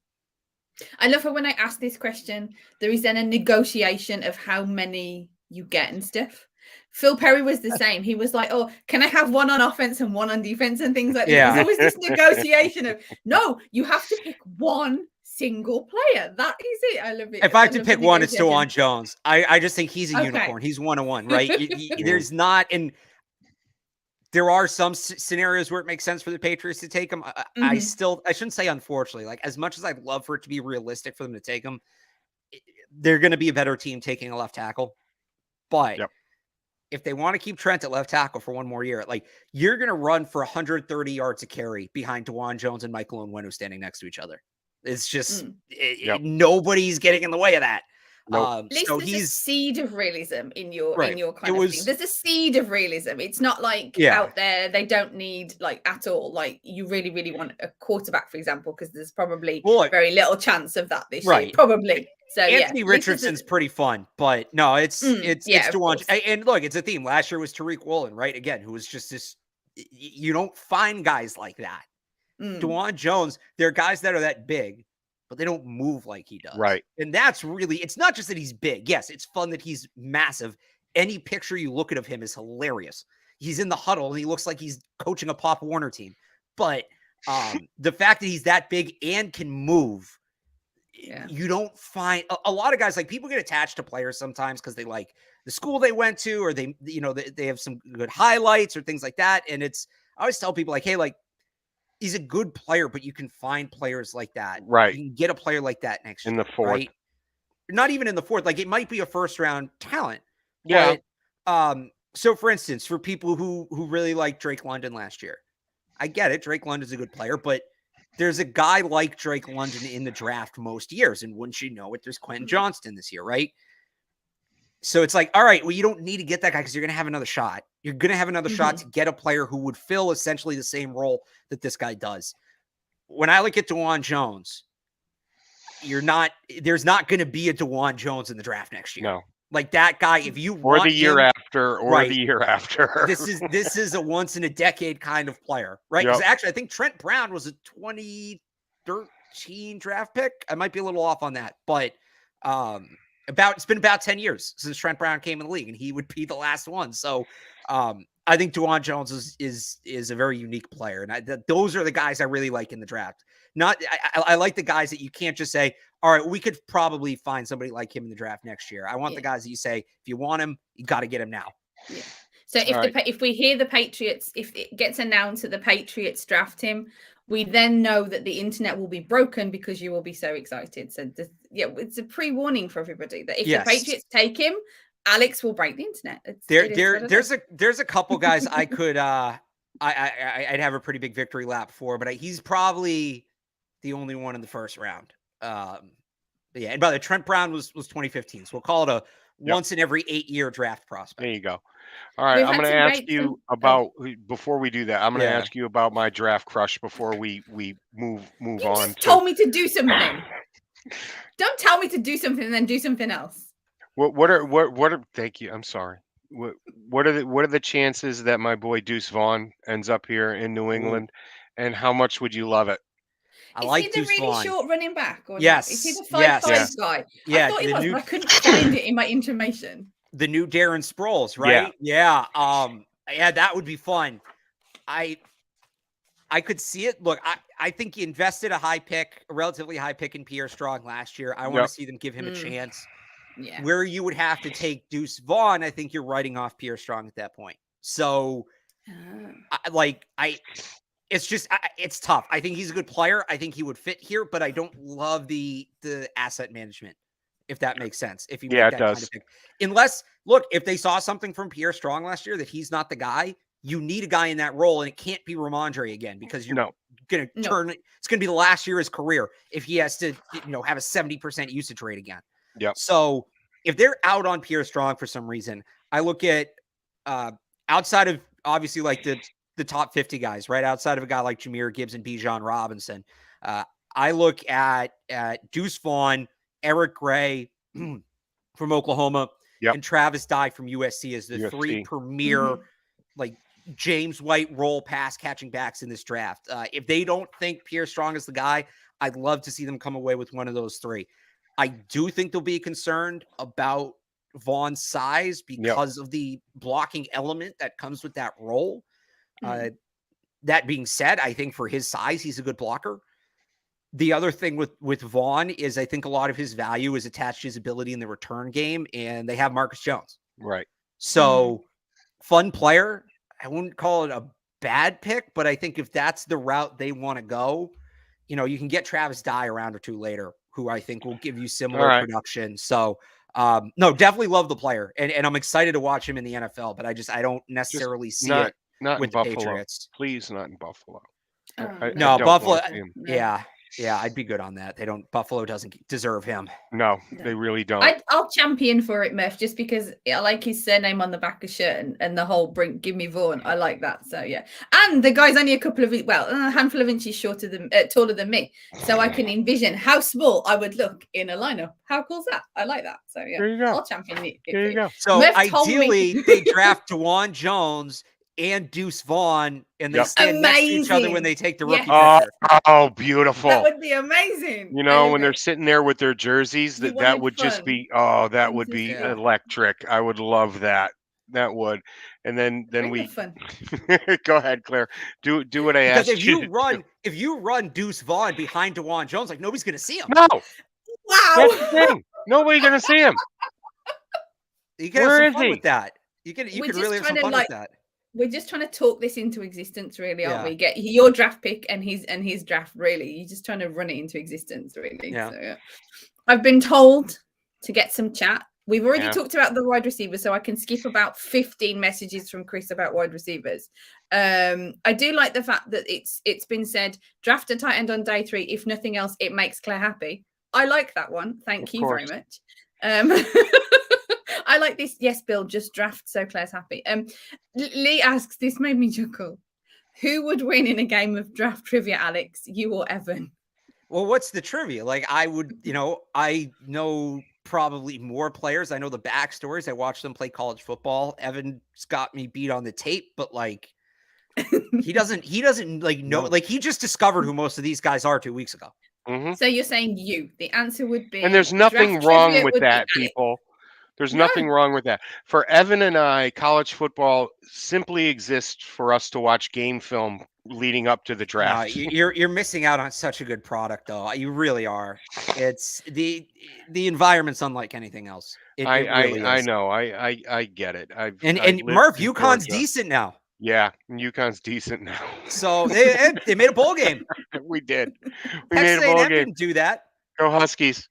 I love how when I ask this question, there is then a negotiation of how many you get and stuff. Phil Perry was the same. He was like, "Oh, can I have one on offense and one on defense and things like that?" Yeah. There's always this negotiation of, no, you have to pick one single player. That is it. I love it. If I have to pick one, it's DeJuan Jones. I just think he's a Okay. unicorn. He's 1-1, right? There's not, and there are some scenarios where it makes sense for the Patriots to take him. I shouldn't say unfortunately, like as much as I'd love for it to be realistic for them to take him, they're going to be a better team taking a left tackle. But if they want to keep Trent at left tackle for one more year, like you're going to run for 130 yards a carry behind DeJuan Jones and Michael Onwenu standing next to each other. It's just nobody's getting in the way of that. Nope. So there's he's a seed of realism in your kind of thing. There's a seed of realism. It's not like out there they don't need like at all. Like you really, really want a quarterback, for example, because there's probably very little chance of that this year. Probably. So Anthony Richardson's pretty fun, but no, it's DeJuan. And look, it's a theme. Last year was Tariq Woolen, right? Again, who was just this. You don't find guys like that. DeJuan Jones, there are guys that are that big, but they don't move like he does. Right. And that's really, it's not just that he's big. Yes, it's fun that he's massive. Any picture you look at of him is hilarious. He's in the huddle and he looks like he's coaching a Pop Warner team. But the fact that he's that big and can move, you don't find a lot of guys, like people get attached to players sometimes because they like the school they went to, or they have some good highlights or things like that. And I always tell people like, hey, like, he's a good player, but you can find players like that. Right. You can get a player like that next year. In the 4th. Right? Not even in the 4th. Like it might be a first round talent. Yeah. But, so for instance, for people who really liked Drake London last year, I get it. Drake London's a good player, but there's a guy like Drake London in the draft most years. And wouldn't you know it, there's Quentin Johnston this year, right? So it's like, all right, well, you don't need to get that guy because you're going to have another shot. You're going to have another shot to get a player who would fill essentially the same role that this guy does. When I look at DeJuan Jones, there's not going to be a DeJuan Jones in the draft next year. No. Like that guy, if you or want the year him, after, or the year after. This is a once in a decade kind of player, right? Because actually, I think Trent Brown was a 2013 draft pick. I might be a little off on that, but it's been about 10 years since Trent Brown came in the league, and he would be the last one. So I think DeJuan Jones is a very unique player, and those are the guys I really like in the draft. I like the guys that you can't just say, all right, we could probably find somebody like him in the draft next year. I want the guys that you say, if you want him, you got to get him now. Yeah. So if we hear the Patriots, if it gets announced that the Patriots draft him, we then know that the internet will be broken because you will be so excited. So it's a pre-warning for everybody that if the Patriots take him, Alex will break the internet. There's a couple guys I could I'd have a pretty big victory lap for, but he's probably the only one in the first round. And by the way, Trent Brown was 2015, so we'll call it a once in every 8-year draft prospect. There you go. All right, I'm going to ask you about before we do that. I'm going to ask you about my draft crush before we move on. You told me to do something. Don't tell me to do something and then do something else. What are thank you. I'm sorry. What are the chances that my boy Deuce Vaughn ends up here in New England, and how much would you love it? Is he the really short running back? Or yes. Is he the 5'5" guy? Yeah. I thought he was, but I couldn't find it in my information. The new Darren Sproles, right? Yeah. That would be fun. I could see it. Look, I think you invested a relatively high pick in Pierre Strong last year. I want to see them give him a chance. Yeah. Where you would have to take Deuce Vaughn, I think you're writing off Pierre Strong at that point. So, it's tough. I think he's a good player. I think he would fit here, but I don't love the asset management, if that makes sense. If you make that it does. Kind of pick. Unless, look, if they saw something from Pierre Strong last year that he's not the guy, you need a guy in that role, and it can't be Ramondre again because you're No. going to turn it. It's going to be the last year of his career if he has to, have a 70% usage rate again. Yep. So if they're out on Pierre Strong for some reason, I look at outside of obviously like the top 50 guys, right? Outside of a guy like Jahmyr Gibbs and Bijan Robinson, I look at Deuce Vaughn, Eric Gray from Oklahoma, Yep. and Travis Dye from USC as the USC. three premier like James White role pass catching backs in this draft. If they don't think Pierre Strong is the guy, I'd love to see them come away with one of those three. I do think they'll be concerned about Vaughn's size because of the blocking element that comes with that role. That being said, I think for his size, he's a good blocker. The other thing with Vaughn is I think a lot of his value is attached to his ability in the return game, and they have Marcus Jones. Right. So fun player. I wouldn't call it a bad pick, but I think if that's the route they want to go, you can get Travis Dye a round or two later, who I think will give you similar production. So no, definitely love the player. And I'm excited to watch him in the NFL, but I don't necessarily see it with the Patriots. Please, not in Buffalo. No, Buffalo. Yeah, I'd be good on that. Buffalo doesn't deserve him. No, they really don't. I'll champion for it, Murph, just because I like his surname on the back of shirt and the whole give me Vaughn. I like that. So yeah, and the guy's only a handful of inches taller than me, so I can envision how small I would look in a lineup. How cool's that? I like that. So yeah, there you go. I'll champion it. There you go. So Murph ideally, they draft DeJuan Jones and Deuce Vaughn, and they stand next to each other when they take the rookie pick. Oh, beautiful. That would be amazing. When they're sitting there with their jerseys, that would just be, that would be electric. I would love that. That would. And then we go ahead, Claire. Do what I asked you. Because if you run Deuce Vaughn behind DeJuan Jones, like nobody's going to see him. No. Wow. That's the thing. Nobody's going to see him. You can have some fun with that. You can really have some fun with that. We're just trying to talk this into existence, really, aren't we? Get your draft pick and his draft, really. You're just trying to run it into existence, really. Yeah. So, yeah. I've been told to get some chat. We've already talked about the wide receivers, so I can skip about 15 messages from Chris about wide receivers. I do like the fact that it's been said, draft a tight end on day 3. If nothing else, it makes Claire happy. I like that one. Thank you very much. I like this. Yes, Bill, just draft so Claire's happy. Lee asks, this made me chuckle. Who would win in a game of draft trivia, Alex? You or Evan? Well, what's the trivia? Like I would, I know probably more players. I know the backstories. I watched them play college football. Evan's got me beat on the tape, but like he doesn't like know, like he just discovered who most of these guys are 2 weeks ago. So you're saying you. The answer would be, and there's nothing wrong with that, people. There's nothing wrong with that. For Evan and I, college football simply exists for us to watch game film leading up to the draft. You're missing out on such a good product, though. You really are. It's the environment's unlike anything else. I know. I get it. And Murph, UConn's decent now. Yeah, UConn's decent now. So they made a bowl game. We did. We Texas made a bowl A&M game. Didn't do that. Go Huskies.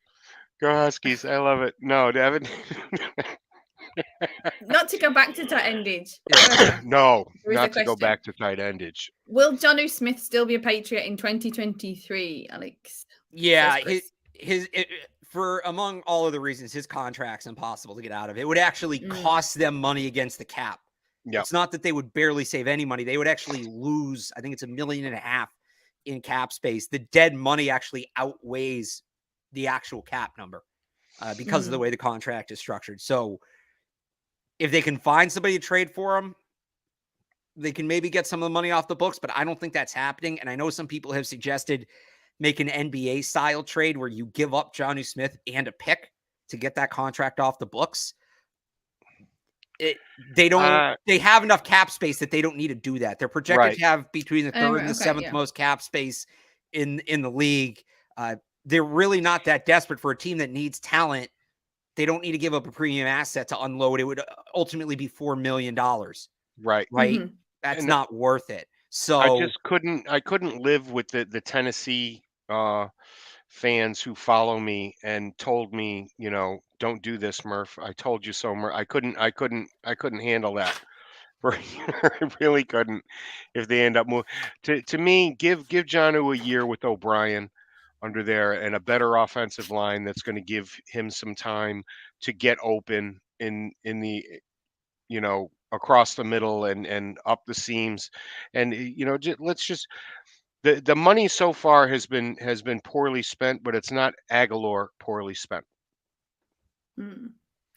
Go Huskies. I love it. No, Devin. Not to go back to tight endage. No, not to go back to tight endage. Will Jonnu Smith still be a Patriot in 2023, Alex? Yeah, for among all of the reasons, his contract's impossible to get out of. It would actually cost them money against the cap. Yep. It's not that they would barely save any money. They would actually lose, I think it's $1.5 million in cap space. The dead money actually outweighs the actual cap number because of the way the contract is structured. So if they can find somebody to trade for him, they can maybe get some of the money off the books, but I don't think that's happening. And I know some people have suggested make an NBA style trade where you give up Jonnu Smith and a pick to get that contract off the books. They have enough cap space that they don't need to do that. They're projected to have between the 3rd and the 7th most cap space in the league. They're really not that desperate for a team that needs talent. They don't need to give up a premium asset to unload. It would ultimately be $4 million. Right. Mm-hmm. That's not worth it. So I couldn't live with the Tennessee fans who follow me and told me, don't do this, Murph. I told you so, Murph. I couldn't handle that. I really couldn't if they end up moving. To me, give Jonnu a year with O'Brien under there and a better offensive line that's going to give him some time to get open in the across the middle and up the seams, and let's just the money so far has been poorly spent, but it's not Aguilar poorly spent.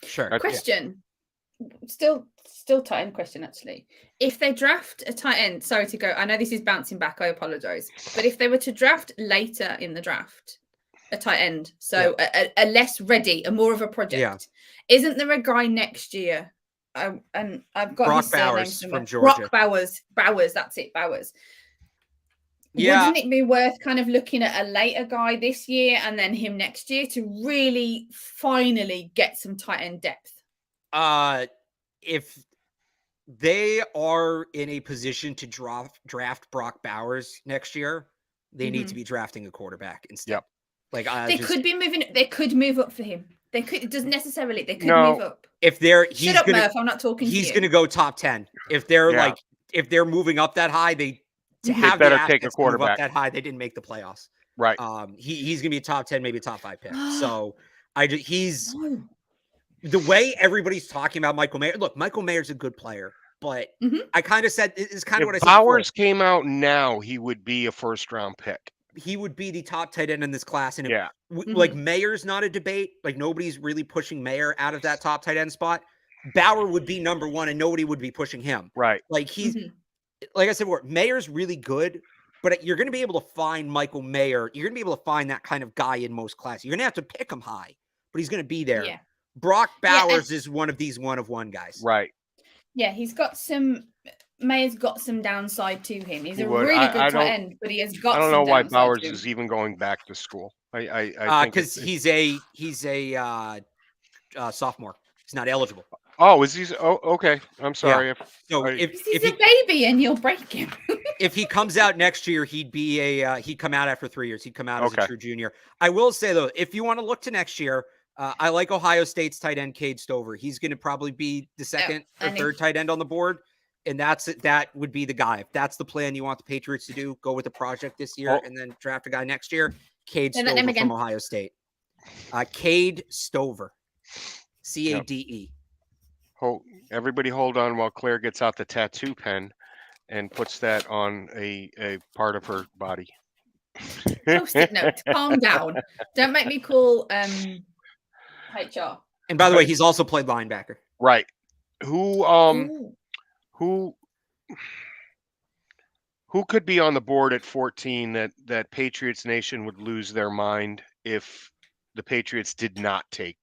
Sure. Yeah. Question. Still tight end question, actually. If they draft a tight end, sorry to go, I know this is bouncing back, I apologize, but if they were to draft later in the draft a tight end, so a less ready, a more of a project, isn't there a guy next year? And I've got Brock his surname Bowers somewhere. from Georgia. Brock Bowers, that's it, Bowers. Yeah. Wouldn't it be worth kind of looking at a later guy this year and then him next year to really finally get some tight end depth? If they are in a position to draft Brock Bowers next year, they need to be drafting a quarterback instead. Yep. Like they could move up for him. They could. It doesn't necessarily. They could move up. If they're, Shut up, Murph. I'm not talking to you. He's going to go top 10. If they're if they're moving up that high, they have better the take a assets to move up quarterback that high. They didn't make the playoffs. Right. He's going to be a top 10, maybe a top 5 pick. So he's the way everybody's talking about Michael Mayer. Look, Michael Mayer's a good player, but I kind of said is kind of what I said. Bowers came out now, he would be a first-round pick. He would be the top tight end in this class. And if, like Mayer's not a debate. Like nobody's really pushing Mayer out of that top tight end spot. Bauer would be number 1 and nobody would be pushing him. Right. Like he's like I said before, Mayer's really good, but you're going to be able to find Michael Mayer. You're going to be able to find that kind of guy in most classes. You're going to have to pick him high, but he's going to be there. Yeah. Brock Bowers is one of these one-of-one guys. Right. Yeah, Mayer's got some downside to him. He's a really good tight end, but he has got some downside. I don't know why Bowers is even going back to school. I think because he's a sophomore. He's not eligible. Oh, is he? Oh, okay. I'm sorry. So if he's a baby and you'll break him. If he comes out next year, he'd come out after 3 years. He'd come out as a true junior. I will say though, if you want to look to next year, I like Ohio State's tight end Cade Stover. He's going to probably be the second or third tight end on the board, and that would be the guy. If that's the plan you want the Patriots to do, go with the project this year and then draft a guy next year. Cade Stover from Ohio State. Cade Stover, Cade. Everybody hold on while Claire gets out the tattoo pen and puts that on a part of her body. Post-it note. Calm down. Don't make me call HR. And by the way, he's also played linebacker. Right. Who could be on the board at 14 that Patriots Nation would lose their mind if the Patriots did not take?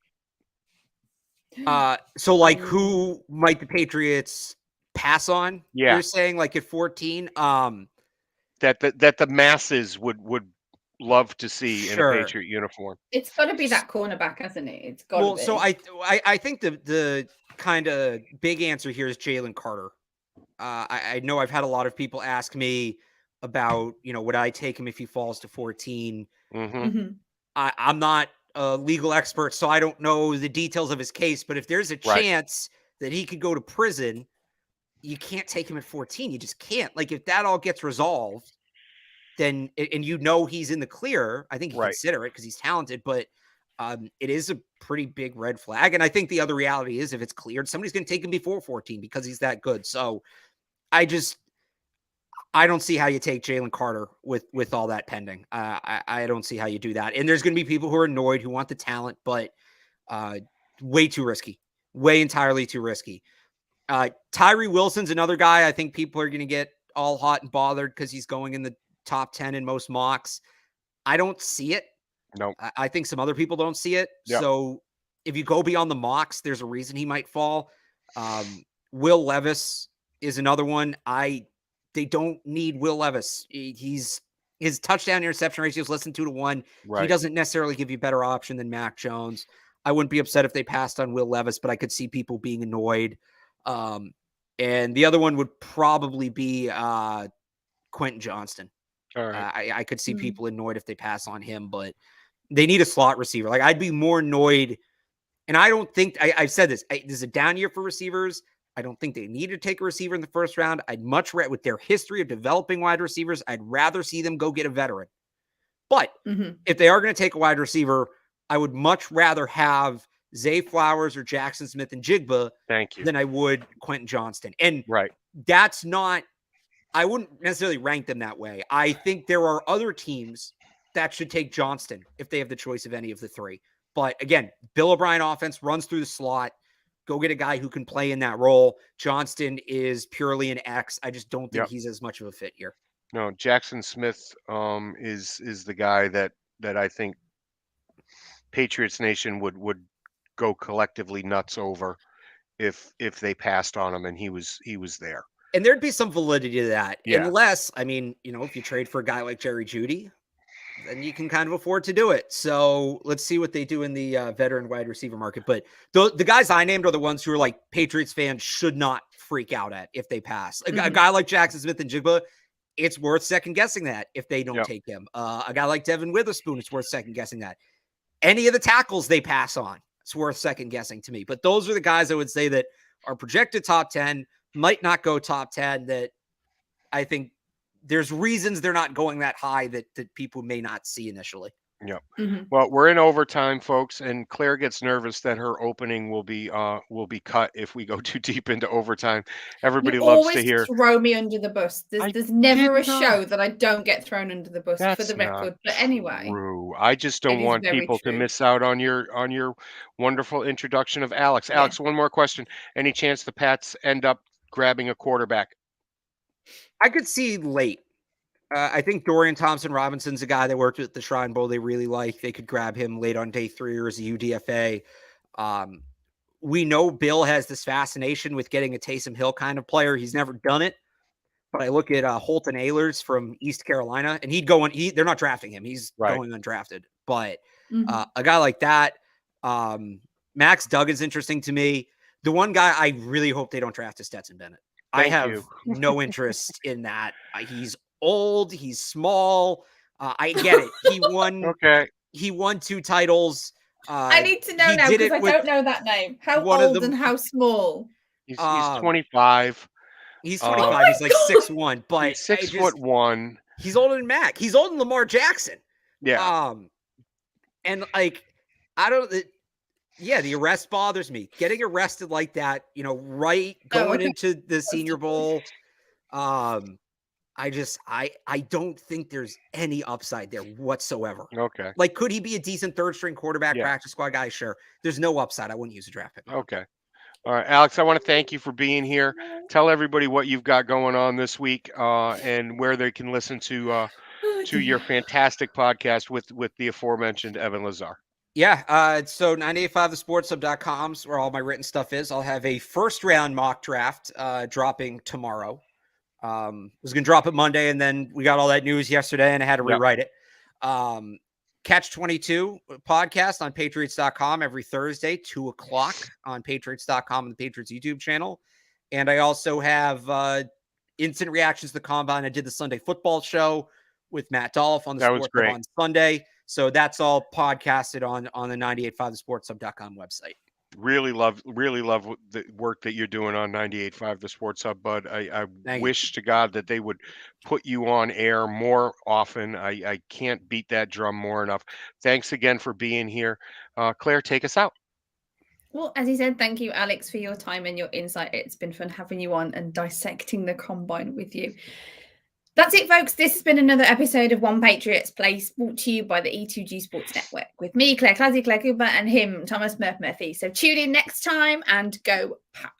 So like who might the Patriots pass on? Yeah. You're saying like at 14? That the masses would love to see in a Patriot uniform. It's got to be that cornerback, hasn't it? It's got to be. So I think the kind of big answer here is Jalen Carter. I know I've had a lot of people ask me about, would I take him if he falls to 14? I'm not a legal expert, so I don't know the details of his case, but if there's a chance that he could go to prison, you can't take him at 14. You just can't. Like if that all gets resolved, then and he's in the clear, I think you consider it because he's talented, but it is a pretty big red flag. And I think the other reality is if it's cleared, somebody's going to take him before 14 because he's that good. So I don't see how you take Jalen Carter with all that pending. I don't see how you do that. And there's going to be people who are annoyed, who want the talent, but way too risky, way entirely too risky. Tyree Wilson's another guy. I think people are going to get all hot and bothered because he's going in the top 10 in most mocks. I don't see it. No, I think some other people don't see it. Yep. So if you go beyond the mocks, there's a reason he might fall. Will Levis is another one. They don't need Will Levis. His touchdown interception ratio is less than 2-1. He doesn't necessarily give you a better option than Mac Jones. I wouldn't be upset if they passed on Will Levis, but I could see people being annoyed. And the other one would probably be Quentin Johnston. All right. I could see people annoyed if they pass on him, but they need a slot receiver. Like I'd be more annoyed. And I don't think I've said this. This is a down year for receivers. I don't think they need to take a receiver in the first round. I'd much rather, with their history of developing wide receivers, I'd rather see them go get a veteran. But if they are going to take a wide receiver, I would much rather have Zay Flowers or Jackson Smith and Jigba than I would Quentin Johnston. And that's not, I wouldn't necessarily rank them that way. I think there are other teams that should take Johnston if they have the choice of any of the three. But again, Bill O'Brien offense runs through the slot. Go get a guy who can play in that role. Johnston is purely an X. I just don't think he's as much of a fit here. No, Jackson Smith is the guy that I think Patriots Nation would go collectively nuts over if they passed on him and he was there. And there'd be some validity to that. Unless, I mean, if you trade for a guy like Jerry Jeudy, then you can kind of afford to do it. So let's see what they do in the veteran wide receiver market. But the guys I named are the ones who are like Patriots fans should not freak out at if they pass. A guy like Jackson Smith and Jigba, it's worth second guessing that if they don't take him. A guy like Devin Witherspoon, it's worth second guessing that. Any of the tackles they pass on, it's worth second guessing to me. But those are the guys I would say that are projected top 10, might not go top 10, that I think there's reasons they're not going that high that people may not see initially. Yep. Well, we're in overtime, folks, and Claire gets nervous that her opening will be cut if we go too deep into overtime. Everybody loves to hear. Throw me under the bus. There's never a show that I don't get thrown under the bus, for the record. But anyway, true. I just don't want people to miss out on your wonderful introduction of Alex. Alex, one more question. Any chance the Pats end up grabbing a quarterback? I could see late. I think Dorian Thompson-Robinson's a guy that worked at the Shrine Bowl they really like. They could grab him late on day 3 or as a UDFA. We know Bill has this fascination with getting a Taysom Hill kind of player. He's never done it. But I look at Holton Ahlers from East Carolina, and they're not drafting him. He's going undrafted. But a guy like that, Max Duggan's interesting to me. The one guy I really hope they don't draft is Stetson Bennett. I have no interest in that. He's old. He's small. I get it. He won. He won 2 titles. I need to know now because I don't know that name. How old and how small? He's 25. He's 25. He's like 6'1", but he's 6'1". He's older than Mac. He's older than Lamar Jackson. Yeah. And like, I don't. The arrest bothers me. Getting arrested like that, going into the Senior Bowl. I don't think there's any upside there whatsoever. Okay. Like, could he be a decent third string quarterback, practice squad guy? Sure. There's no upside. I wouldn't use a draft pick. Okay. All right, Alex, I want to thank you for being here. Tell everybody what you've got going on this week and where they can listen to your fantastic podcast with the aforementioned Evan Lazar. Yeah. So 985thesportshub.com is where all my written stuff is. I'll have a first round mock draft dropping tomorrow. Was going to drop it Monday, and then we got all that news yesterday, and I had to rewrite it. Catch 22 podcast on Patriots.com every Thursday, 2:00 on Patriots.com and the Patriots YouTube channel. And I also have instant reactions to the combine. I did the Sunday football show with Matt Dolph on the Sports Hub on Sunday. So that's all podcasted on the 985thesportshub.com website. Really love the work that you're doing on 98.5 The Sports Hub, bud. I wish to God that they would put you on air more often. I can't beat that drum more enough. Thanks again for being here. Claire, take us out. Well, as he said, thank you, Alex, for your time and your insight. It's been fun having you on and dissecting the combine with you. That's it, folks. This has been another episode of One Patriots Place, brought to you by the E2G Sports Network with me, Claire Clazzy Clare Cooper, and him, Thomas Murphy. So tune in next time and go Pats.